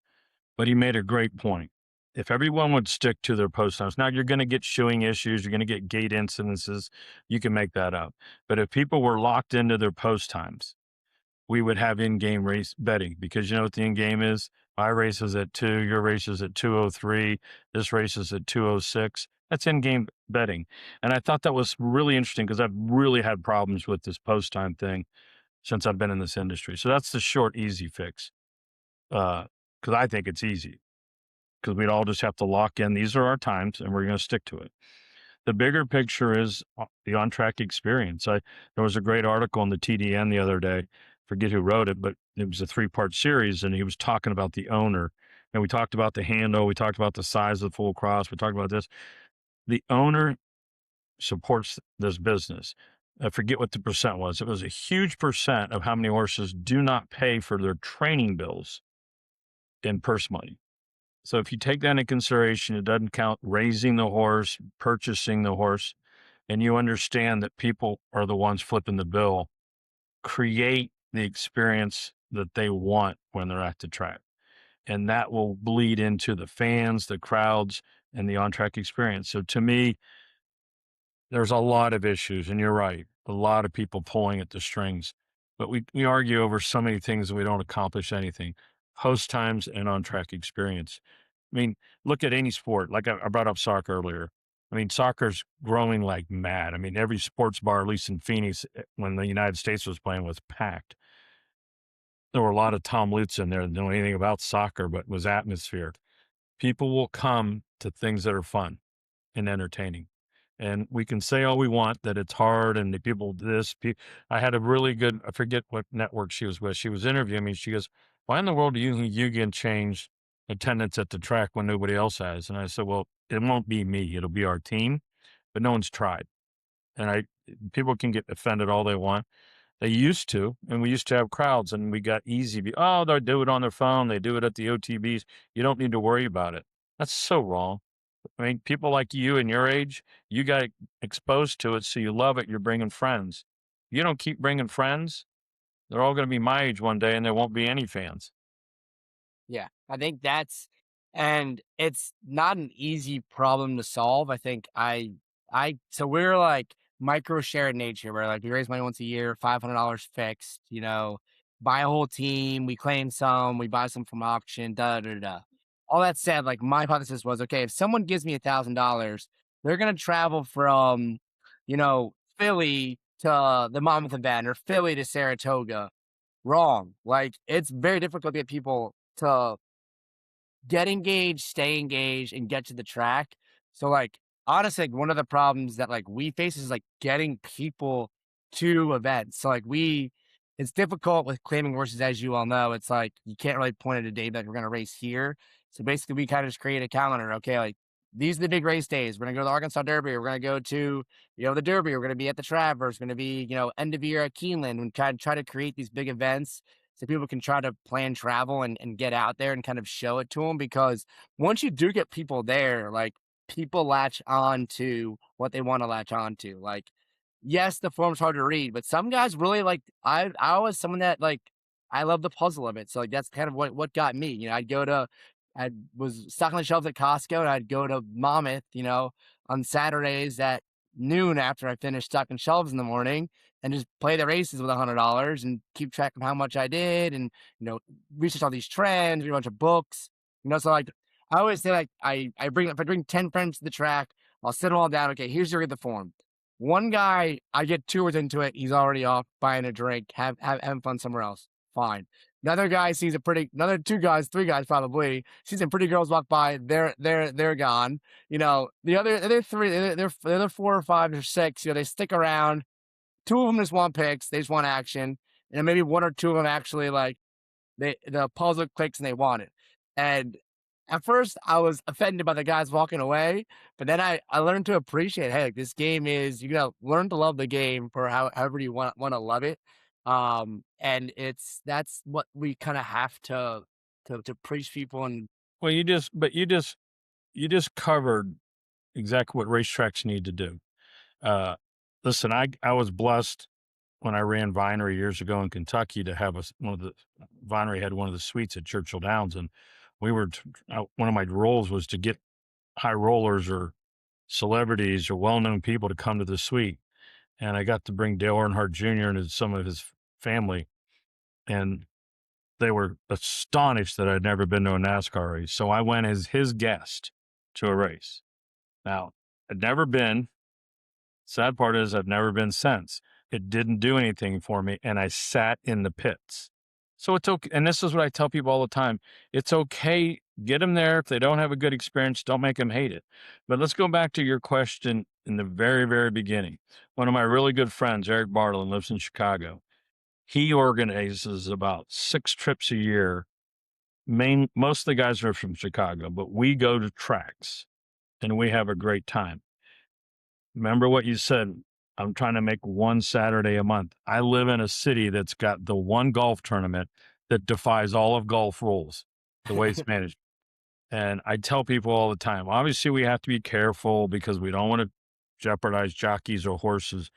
But he made a great point. If everyone would stick to their post times, now you're going to get shoeing issues, you're going to get gate incidences, you can make that up. But if people were locked into their post times, we would have in-game race betting, because you know what the in-game is? My race is at 2, your race is at 2:03, this race is at 2:06. That's in-game betting. And I thought that was really interesting because I've really had problems with this post time thing since I've been in this industry. So that's the short, easy fix. Because I think it's easy, because we'd all just have to lock in. These are our times, and we're going to stick to it. The bigger picture is the on track experience. There was a great article in the TDN the other day. Forget who wrote it, but it was a 3-part series, and he was talking about the owner And we talked about the handle, we talked about the size of the full cross, we talked about this. The owner supports this business. I forget what the percent was. It was a huge percent of how many horses do not pay for their training bills in purse money. So if you take that into consideration, it doesn't count raising the horse, purchasing the horse, and you understand that people are the ones flipping the bill, create the experience that they want when they're at the track. And that will bleed into the fans, the crowds, and the on track experience. So to me, there's a lot of issues, and you're right. A lot of people pulling at the strings, but we argue over so many things and we don't accomplish anything. Host times and on track experience. I mean, look at any sport. Like I brought up soccer earlier. I mean, soccer's growing like mad. I mean, every sports bar, at least in Phoenix, when the United States was playing, was packed. There were a lot of Tom Lutz in there that didn't know anything about soccer, but was atmosphere. People will come to things that are fun and entertaining. And we can say all we want that it's hard and the people this. I had a really good, I forget what network she was with. She was interviewing me. She goes, "Why in the world do you think you can change attendance at the track when nobody else has?" And I said, "Well, it won't be me. It'll be our team, but no one's tried." And people can get offended all they want. They used to, and we used to have crowds, and we got easy. Oh, they do it on their phone. They do it at the OTBs. You don't need to worry about it. That's so wrong. I mean, people like you and your age, you got exposed to it, so you love it. You're bringing friends. You don't keep bringing friends, they're all going to be my age one day, and there won't be any fans. Yeah, I think and it's not an easy problem to solve. I think so we're like micro share in nature where like we raise money once a year, $500 fixed, buy a whole team, we claim some, we buy some from auction, da da da. All that said, like my hypothesis was okay, if someone gives me $1,000, they're gonna travel from, Philly to the Monmouth event or Philly to Saratoga. Wrong. Like it's very difficult to get people to get engaged, stay engaged, and get to the track. So, like, honestly, like, one of the problems that like we face is like getting people to events. So, like, it's difficult with claiming horses, as you all know. It's like you can't really point at a day that we're gonna race here. So basically, we kind of just create a calendar. Okay, like these are the big race days. We're gonna go to the Arkansas Derby. We're gonna go to the Derby. We're gonna be at the Travers. We're gonna be end of year at Keeneland, and kind of try to create these big events so people can try to plan travel and get out there and kind of show it to them. Because once you do get people there, like people latch on to what they want to latch on to. Like, yes, the form's hard to read, but some guys really like, I was someone that like, I love the puzzle of it. So like, that's kind of what got me, I was stocking the shelves at Costco and I'd go to Monmouth, on Saturdays at noon after I finished stocking shelves in the morning and just play the races with $100 and keep track of how much I did and, research all these trends, read a bunch of books, so like, I always say like, if I bring 10 friends to the track, I'll sit them all down. Okay, here's your read the form. One guy, I get 2 hours into it, he's already off buying a drink, having fun somewhere else. Fine. Another guy sees another 2 guys, 3 guys probably, sees some pretty girls walk by, they're gone. The other 3, the other 4 or 5 or 6, they stick around. 2 of them just want picks, they just want action, and maybe 1 or 2 of them actually like the puzzle clicks and they want it. And at first I was offended by the guys walking away, but then I learned to appreciate, hey, like, this game is, you gotta learn to love the game for however you want to love it. And that's what we kind of have to preach people. And Well, you just covered exactly what racetracks need to do. Uh, Listen, I was blessed when I ran Vinery years ago in Kentucky to have one of the Vinery had one of the suites at Churchill Downs, and one of my roles was to get high rollers or celebrities or well-known people to come to the suite, and I got to bring Dale Earnhardt Jr. and some of his family, and they were astonished that I'd never been to a NASCAR race. So I went as his guest to a race. Now, I'd never been. Sad part is I've never been since. It didn't do anything for me, and I sat in the pits. So it's okay. And this is what I tell people all the time. It's okay. Get them there. If they don't have a good experience, don't make them hate it. But let's go back to your question in the very, very beginning. One of my really good friends, Eric Bartlin, lives in Chicago. He organizes about 6 trips a year most of the guys are from Chicago, but we go to tracks and we have a great time. Remember what you said. I'm trying to make one Saturday a month. I live in a city that's got the one golf tournament that defies all of golf rules, the way it's managed. And I tell people all the time, obviously, we have to be careful because we don't want to jeopardize jockeys or horses.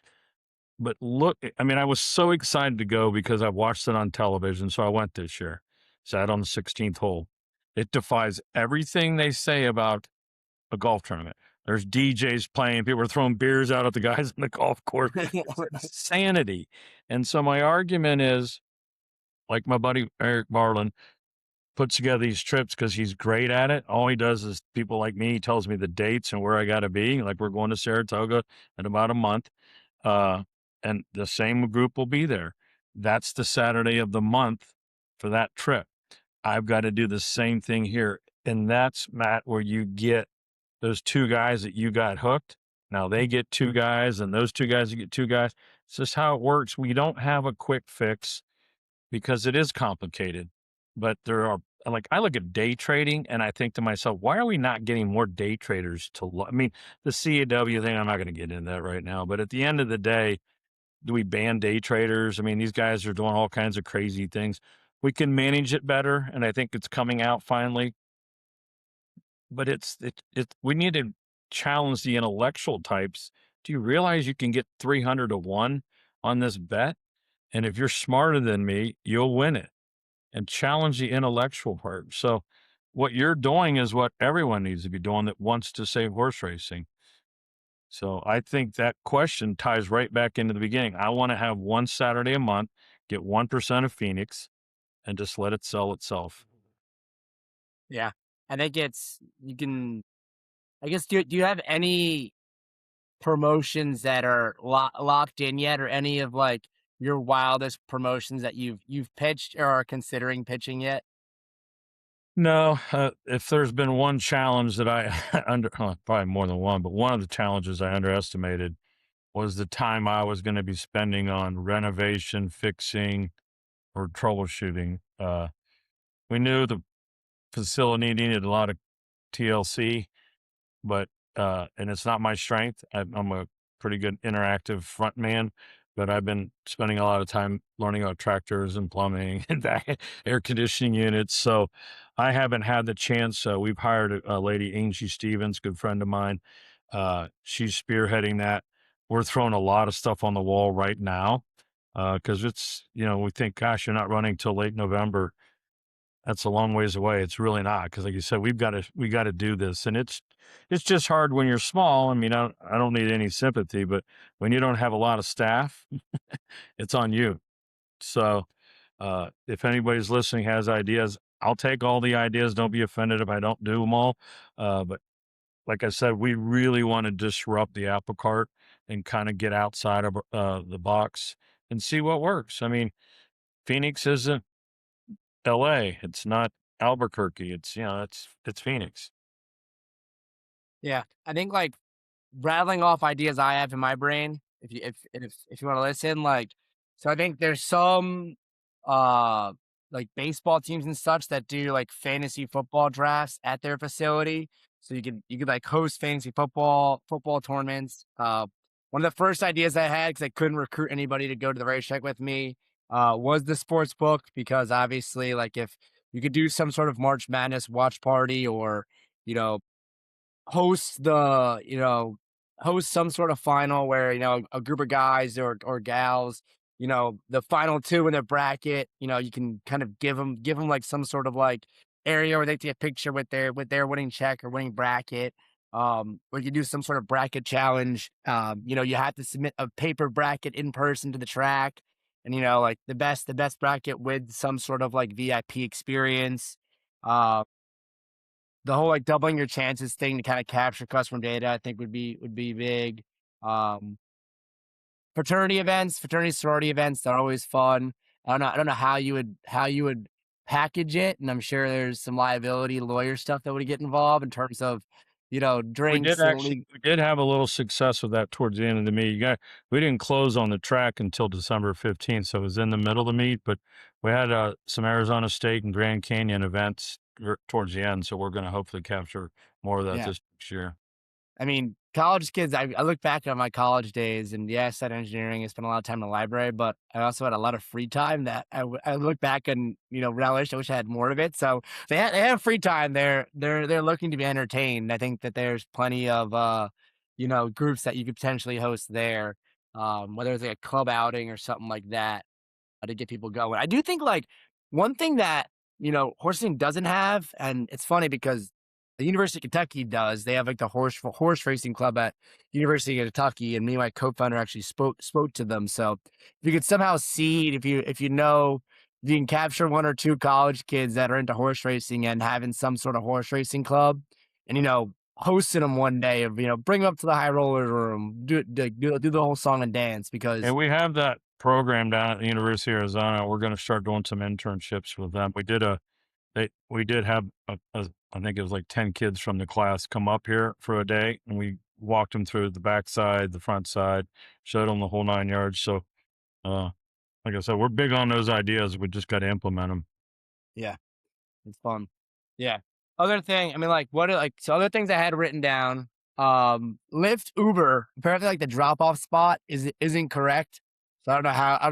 But look, I mean, I was so excited to go because I watched it on television. So I went this year, sat on the 16th hole. It defies everything they say about a golf tournament. There's DJs playing, people are throwing beers out at the guys on the golf course. It's insanity. And so my argument is, like my buddy Eric Barlin puts together these trips because he's great at it. All he does is people like me, he tells me the dates and where I got to be. Like we're going to Saratoga in about a month, uh, and the same group will be there. That's the Saturday of the month for that trip. I've got to do the same thing here. And that's, Matt, where you get those two guys that you got hooked. Now they get two guys, and those two guys, you get two guys. It's just how it works. We don't have a quick fix because it is complicated. But there are, like, I look at day trading and I think to myself, why are we not getting more day traders I mean, the CAW thing, I'm not going to get into that right now. But at the end of the day, do we ban day traders? I mean, these guys are doing all kinds of crazy things. We can manage it better. And I think it's coming out finally. But we need to challenge the intellectual types. Do you realize you can get 300 to 1 on this bet? And if you're smarter than me, you'll win it, and challenge the intellectual part. So what you're doing is what everyone needs to be doing that wants to save horse racing. So I think that question ties right back into the beginning. I want to have one Saturday a month, get 1% of Phoenix, and just let it sell itself. Yeah. I think you can, I guess, do you have any promotions that are locked in yet, or any of like your wildest promotions that you've pitched or are considering pitching yet? No, if there's been one challenge that I probably more than one, but one of the challenges I underestimated was the time I was going to be spending on renovation, fixing, or troubleshooting. We knew the facility needed a lot of TLC, but and it's not my strength. I'm a pretty good interactive front man, but I've been spending a lot of time learning about tractors and plumbing and air conditioning units. So I haven't had the chance. We've hired a lady, Angie Stevens, good friend of mine. She's spearheading that. We're throwing a lot of stuff on the wall right now because it's, we think, gosh, you're not running till late November. That's a long ways away. It's really not, because like you said, we gotta do this, and it's just hard when you're small. I mean, I don't need any sympathy, but when you don't have a lot of staff, it's on you. So, if anybody's listening has ideas, I'll take all the ideas. Don't be offended if I don't do them all. But like I said, we really want to disrupt the apple cart and kind of get outside of the box and see what works. I mean, Phoenix isn't LA. It's not Albuquerque. It's Phoenix. Yeah. I think like rattling off ideas I have in my brain, if you want to listen, like, so I think there's some like baseball teams and such that do like fantasy football drafts at their facility. So you could like host fantasy football tournaments. One of the first ideas I had, because I couldn't recruit anybody to go to the racetrack with me, was the sports book, because obviously, like, if you could do some sort of March Madness watch party, or you know host the host some sort of final where a group of guys or gals, the final two in the bracket, you can kind of give them like some sort of like area where they take a picture with their winning check or winning bracket. Or you do some sort of bracket challenge. You have to submit a paper bracket in person to the track, and like the best bracket with some sort of like VIP experience. uh the whole, like, doubling your chances thing to kinda capture customer data, I think would be big. Um, fraternity sorority events, they're always fun. I don't know how you would package it, and I'm sure there's some liability lawyer stuff that would get involved in terms of, We drinks and league. did have a little success with that towards the end of the meet. We didn't close on the track until December 15th, so it was in the middle of the meet, but we had some Arizona State and Grand Canyon events towards the end, so we're going to hopefully capture more of that Yeah. this next year. I mean, college kids, I look back on my college days and yeah, I studied engineering. I spent a lot of time in the library, but I also had a lot of free time that I look back and, relish. I wish I had more of it. So they have free time. They're looking to be entertained. I think that there's plenty of, groups that you could potentially host there. Whether it's like a club outing or something like that to get people going. I do think like one thing that, horsing doesn't have, and it's funny because the University of Kentucky does, they have like the horse racing club at University of Kentucky, and me and my co-founder actually spoke to them. So if you could somehow seed, if you can capture one or two college kids that are into horse racing and having some sort of horse racing club and, hosting them one day of, bring them up to the high roller room, do the whole song and dance because And we have that program down at the University of Arizona. We're going to start doing some internships with them. We did have I think it was like 10 kids from the class come up here for a day, and we walked them through the backside, the front side, showed them the whole 9 yards. So, uh, like I said, we're big on those ideas. We just got to implement them. yeah. It's fun. Yeah. Other thing, I mean, like, so other things I had written down, Lyft, Uber, apparently, like, the drop-off spot isn't correct. So I don't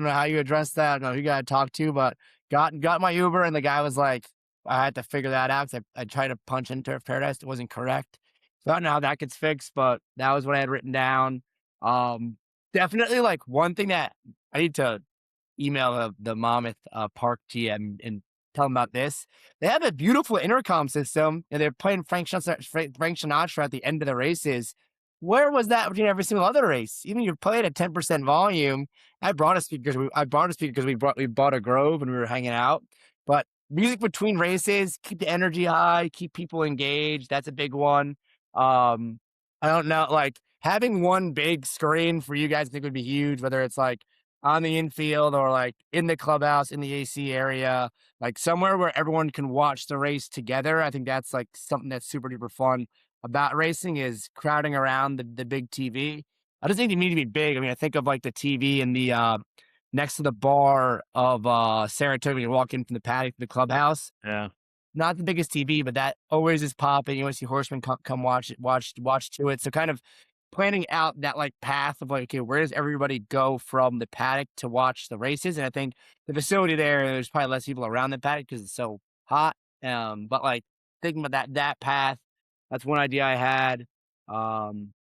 know how you address that. I don't know who you gotta talk to, but got my Uber, and the guy was like, I had to figure that out 'cause I tried to punch into Paradise. It wasn't correct. So I don't know how that gets fixed, but that was what I had written down. Um, Definitely, like, one thing that I need to email the Monmouth Park GM and tell them about this. They have a beautiful intercom system, and they're playing Frank Sinatra at the end of the races. Where was that between every single other race? Even you play it at 10% volume. I brought a speaker because we bought a Grove and we were hanging out. But music between races, keep the energy high, keep people engaged. That's a big one. I don't know, like having one big screen for you guys, I think would be huge. Whether it's like on the infield or like in the clubhouse in the AC area, like somewhere where everyone can watch the race together. I think that's like something that's super duper fun about racing is crowding around the big TV. I don't think they need to be big. I mean, I think of like the TV in the next to the bar of Saratoga when you walk in from the paddock to the clubhouse. Yeah. Not the biggest TV, but that always is popping. You always see horsemen come watch to it. So kind of planning out that like path of like, okay, where does everybody go from the paddock to watch the races? And I think the facility there's probably less people around the paddock because it's so hot. But like thinking about that path, that's one idea I had. Um,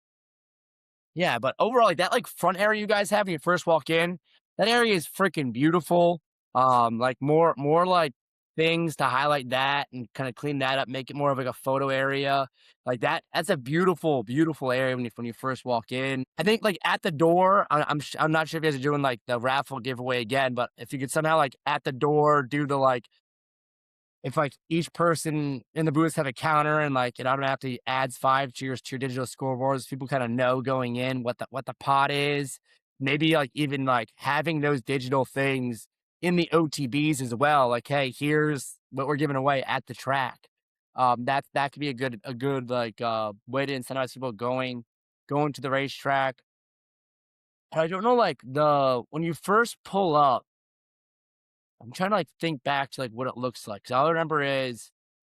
yeah, but overall, like that like front area you guys have when you first walk in, that area is freaking beautiful. Like more like things to highlight that and kind of clean that up, make it more of like a photo area. Like that's a beautiful, beautiful area when you first walk in. I think like at the door, I'm not sure if you guys are doing like the raffle giveaway again, but if you could somehow like at the door do the like if like each person in the booth have a counter and like it automatically adds 5 to your digital scoreboards, people kind of know going in what the pot is. Maybe like even like having those digital things in the OTBs as well. Like, hey, here's what we're giving away at the track. That could be a good like way to incentivize people going to the racetrack. And I don't know, like the when you first pull up, I'm trying to like think back to like what it looks like. 'Cause all I remember is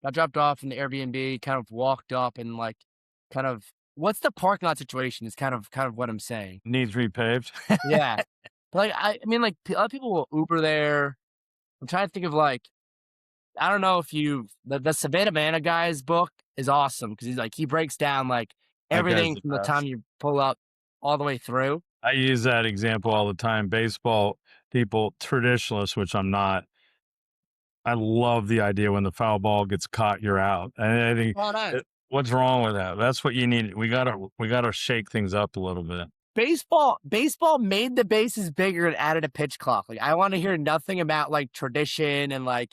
got dropped off from the Airbnb, kind of walked up and like kind of what's the parking lot situation is kind of what I'm saying. Needs repaved. Yeah. But like I mean like a lot of people will Uber there. I'm trying to think of like I don't know if the Savannah Banana guy's book is awesome because he breaks down like That guy's everything the from the time best. you pull up all the way through. I use that example all the time. Baseball people, traditionalists, which I'm not, I love the idea when the foul ball gets caught, you're out. And I think, Oh, nice. what's wrong with that? That's what you need. We gotta shake things up a little bit. Baseball made the bases bigger and added a pitch clock. Like I want to hear nothing about like tradition and like,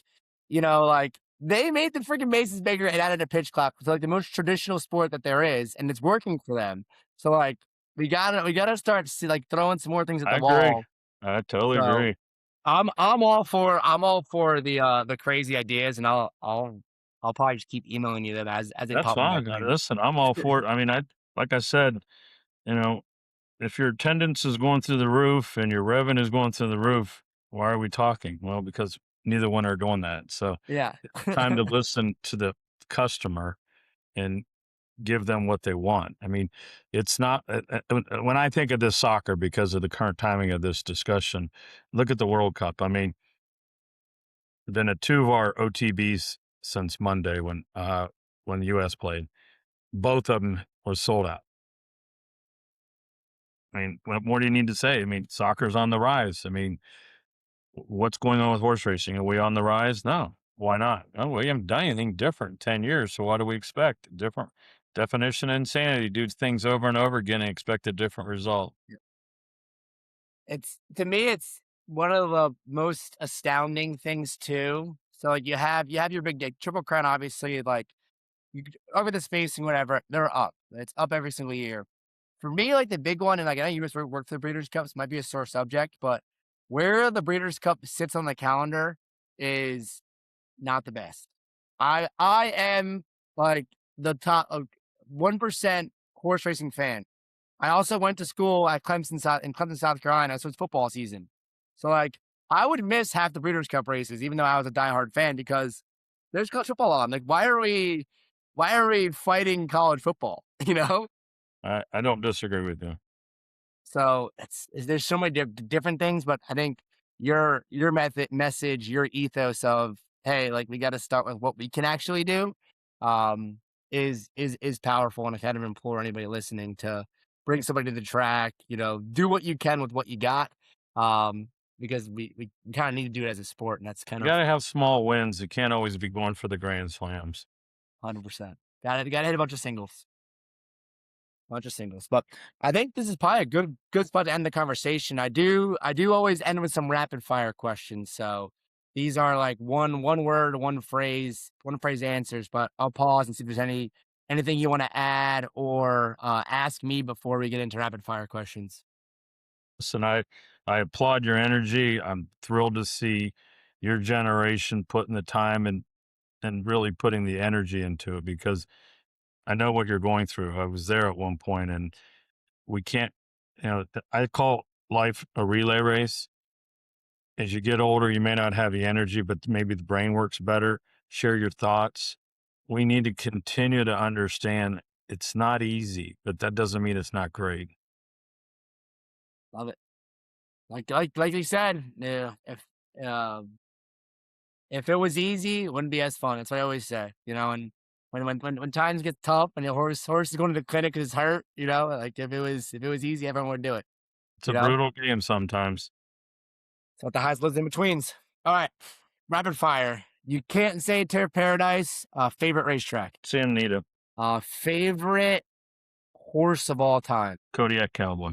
like they made the freaking bases bigger and added a pitch clock. It's like the most traditional sport that there is, and it's working for them. So like we gotta start like throwing some more things at I the agree. wall. I totally So agree. I'm all for the crazy ideas, and I'll I'll probably just keep emailing you them as they That's pop in my fine. feed. Listen, I'm all for it. I mean, like I said, you know, if your attendance is going through the roof and your revenue is going through the roof, why are we talking? Well, because neither one are doing that. So Yeah. time to listen to the customer and give them what they want. I mean, it's not when I think of this soccer because of the current timing of this discussion. Look at the World Cup. I mean, been at two of our OTBs since Monday when the U.S. played. Both of them was sold out. I mean, what more do you need to say? I mean, soccer's on the rise. I mean, what's going on with horse racing? Are we on the rise? No. Why not? Oh, we haven't done anything different in 10 years. So what do we expect? Different definition of insanity. Do things over and over again and expect a different result. It's to me, it's one of the most astounding things too. So like you have your big day. Triple Crown, obviously, like over the spacing, whatever, they're up. It's up every single year. For me, like the big one, and like I know you just work for the Breeders' Cups, might be a sore subject, but where the Breeders' Cup sits on the calendar is not the best. I am like the top of 1% horse racing fan. I also went to school at Clemson, South Carolina, so it's football season. So like I would miss half the Breeders' Cup races, even though I was a diehard fan, because there's college football on. Like, why are we fighting college football? You know? I don't disagree with you. So there's so many different things, but I think your message, your ethos of, hey, like we got to start with what we can actually do, um, is powerful, and I kind of implore anybody listening to bring somebody to the track. Do what you can with what you got, um, because we kind of need to do it as a sport, and that's kind You of got to have small wins. You can't always be going for the grand slams. 100%. Got to hit a bunch of singles. But I think this is probably a good spot to end the conversation. I do always end with some rapid fire questions. So these are like one word, one phrase answers. But I'll pause and see if there's anything you want to add or ask me before we get into rapid fire questions. Listen, I applaud your energy. I'm thrilled to see your generation putting the time and really putting the energy into it because I know what you're going through. I was there at one point, and we can't, I call life a relay race. As you get older, you may not have the energy, but maybe the brain works better. Share your thoughts. We need to continue to understand it's not easy, but that doesn't mean it's not great. Love it. Like you said, yeah, if it was easy, it wouldn't be as fun. That's what I always say. And when times get tough and your horse is going to the clinic because it's hurt, like if it was easy, everyone would do it. It's You a know, brutal game sometimes. so the highs, lows, in betweens. All right, rapid fire. You can't say Terra Paradise. Favorite racetrack. San Anita, Favorite horse of all time. Kodiak Cowboy.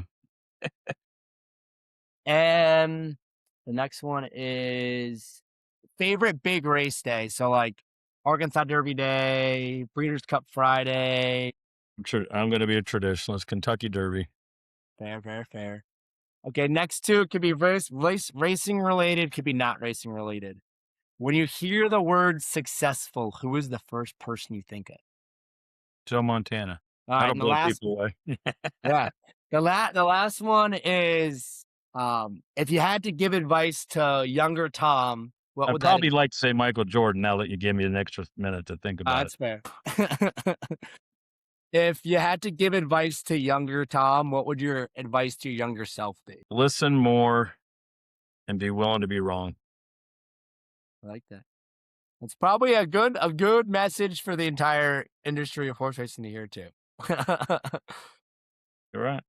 And the next one is favorite big race day. So like Arkansas Derby Day, Breeders' Cup Friday. I'm going to be a traditionalist. Kentucky Derby. Fair, fair, fair. Okay, next two could be racing related, could be not racing related. When you hear the word successful, who is the first person you think of? Joe Montana. All I right, don't and the blow last, people away. yeah, the last one is, if you had to give advice to younger Tom, what I'd would that? probably like to say Michael Jordan now that you gave me an extra minute to think about it. That's fair. If you had to give advice to younger Tom, what would your advice to your younger self be? Listen more and be willing to be wrong. I like that. It's probably a good message for the entire industry of horse racing to hear too. You're right.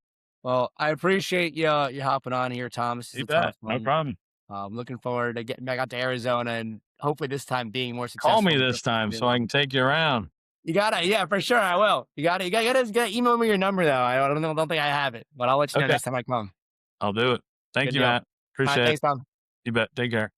Well, I appreciate you hopping on here, Tom. This is You a ton bet. of No fun. problem. I'm looking forward to getting back out to Arizona and hopefully this time being more successful. Call me this time so I can take you around. You gotta, yeah, for sure. I will. You gotta email me your number though. I don't think I have it, but I'll let you know Okay. next time I come. I'll do it. Thank Good you, deal. Matt. All right, Appreciate it. thanks, Tom. You bet. Take care.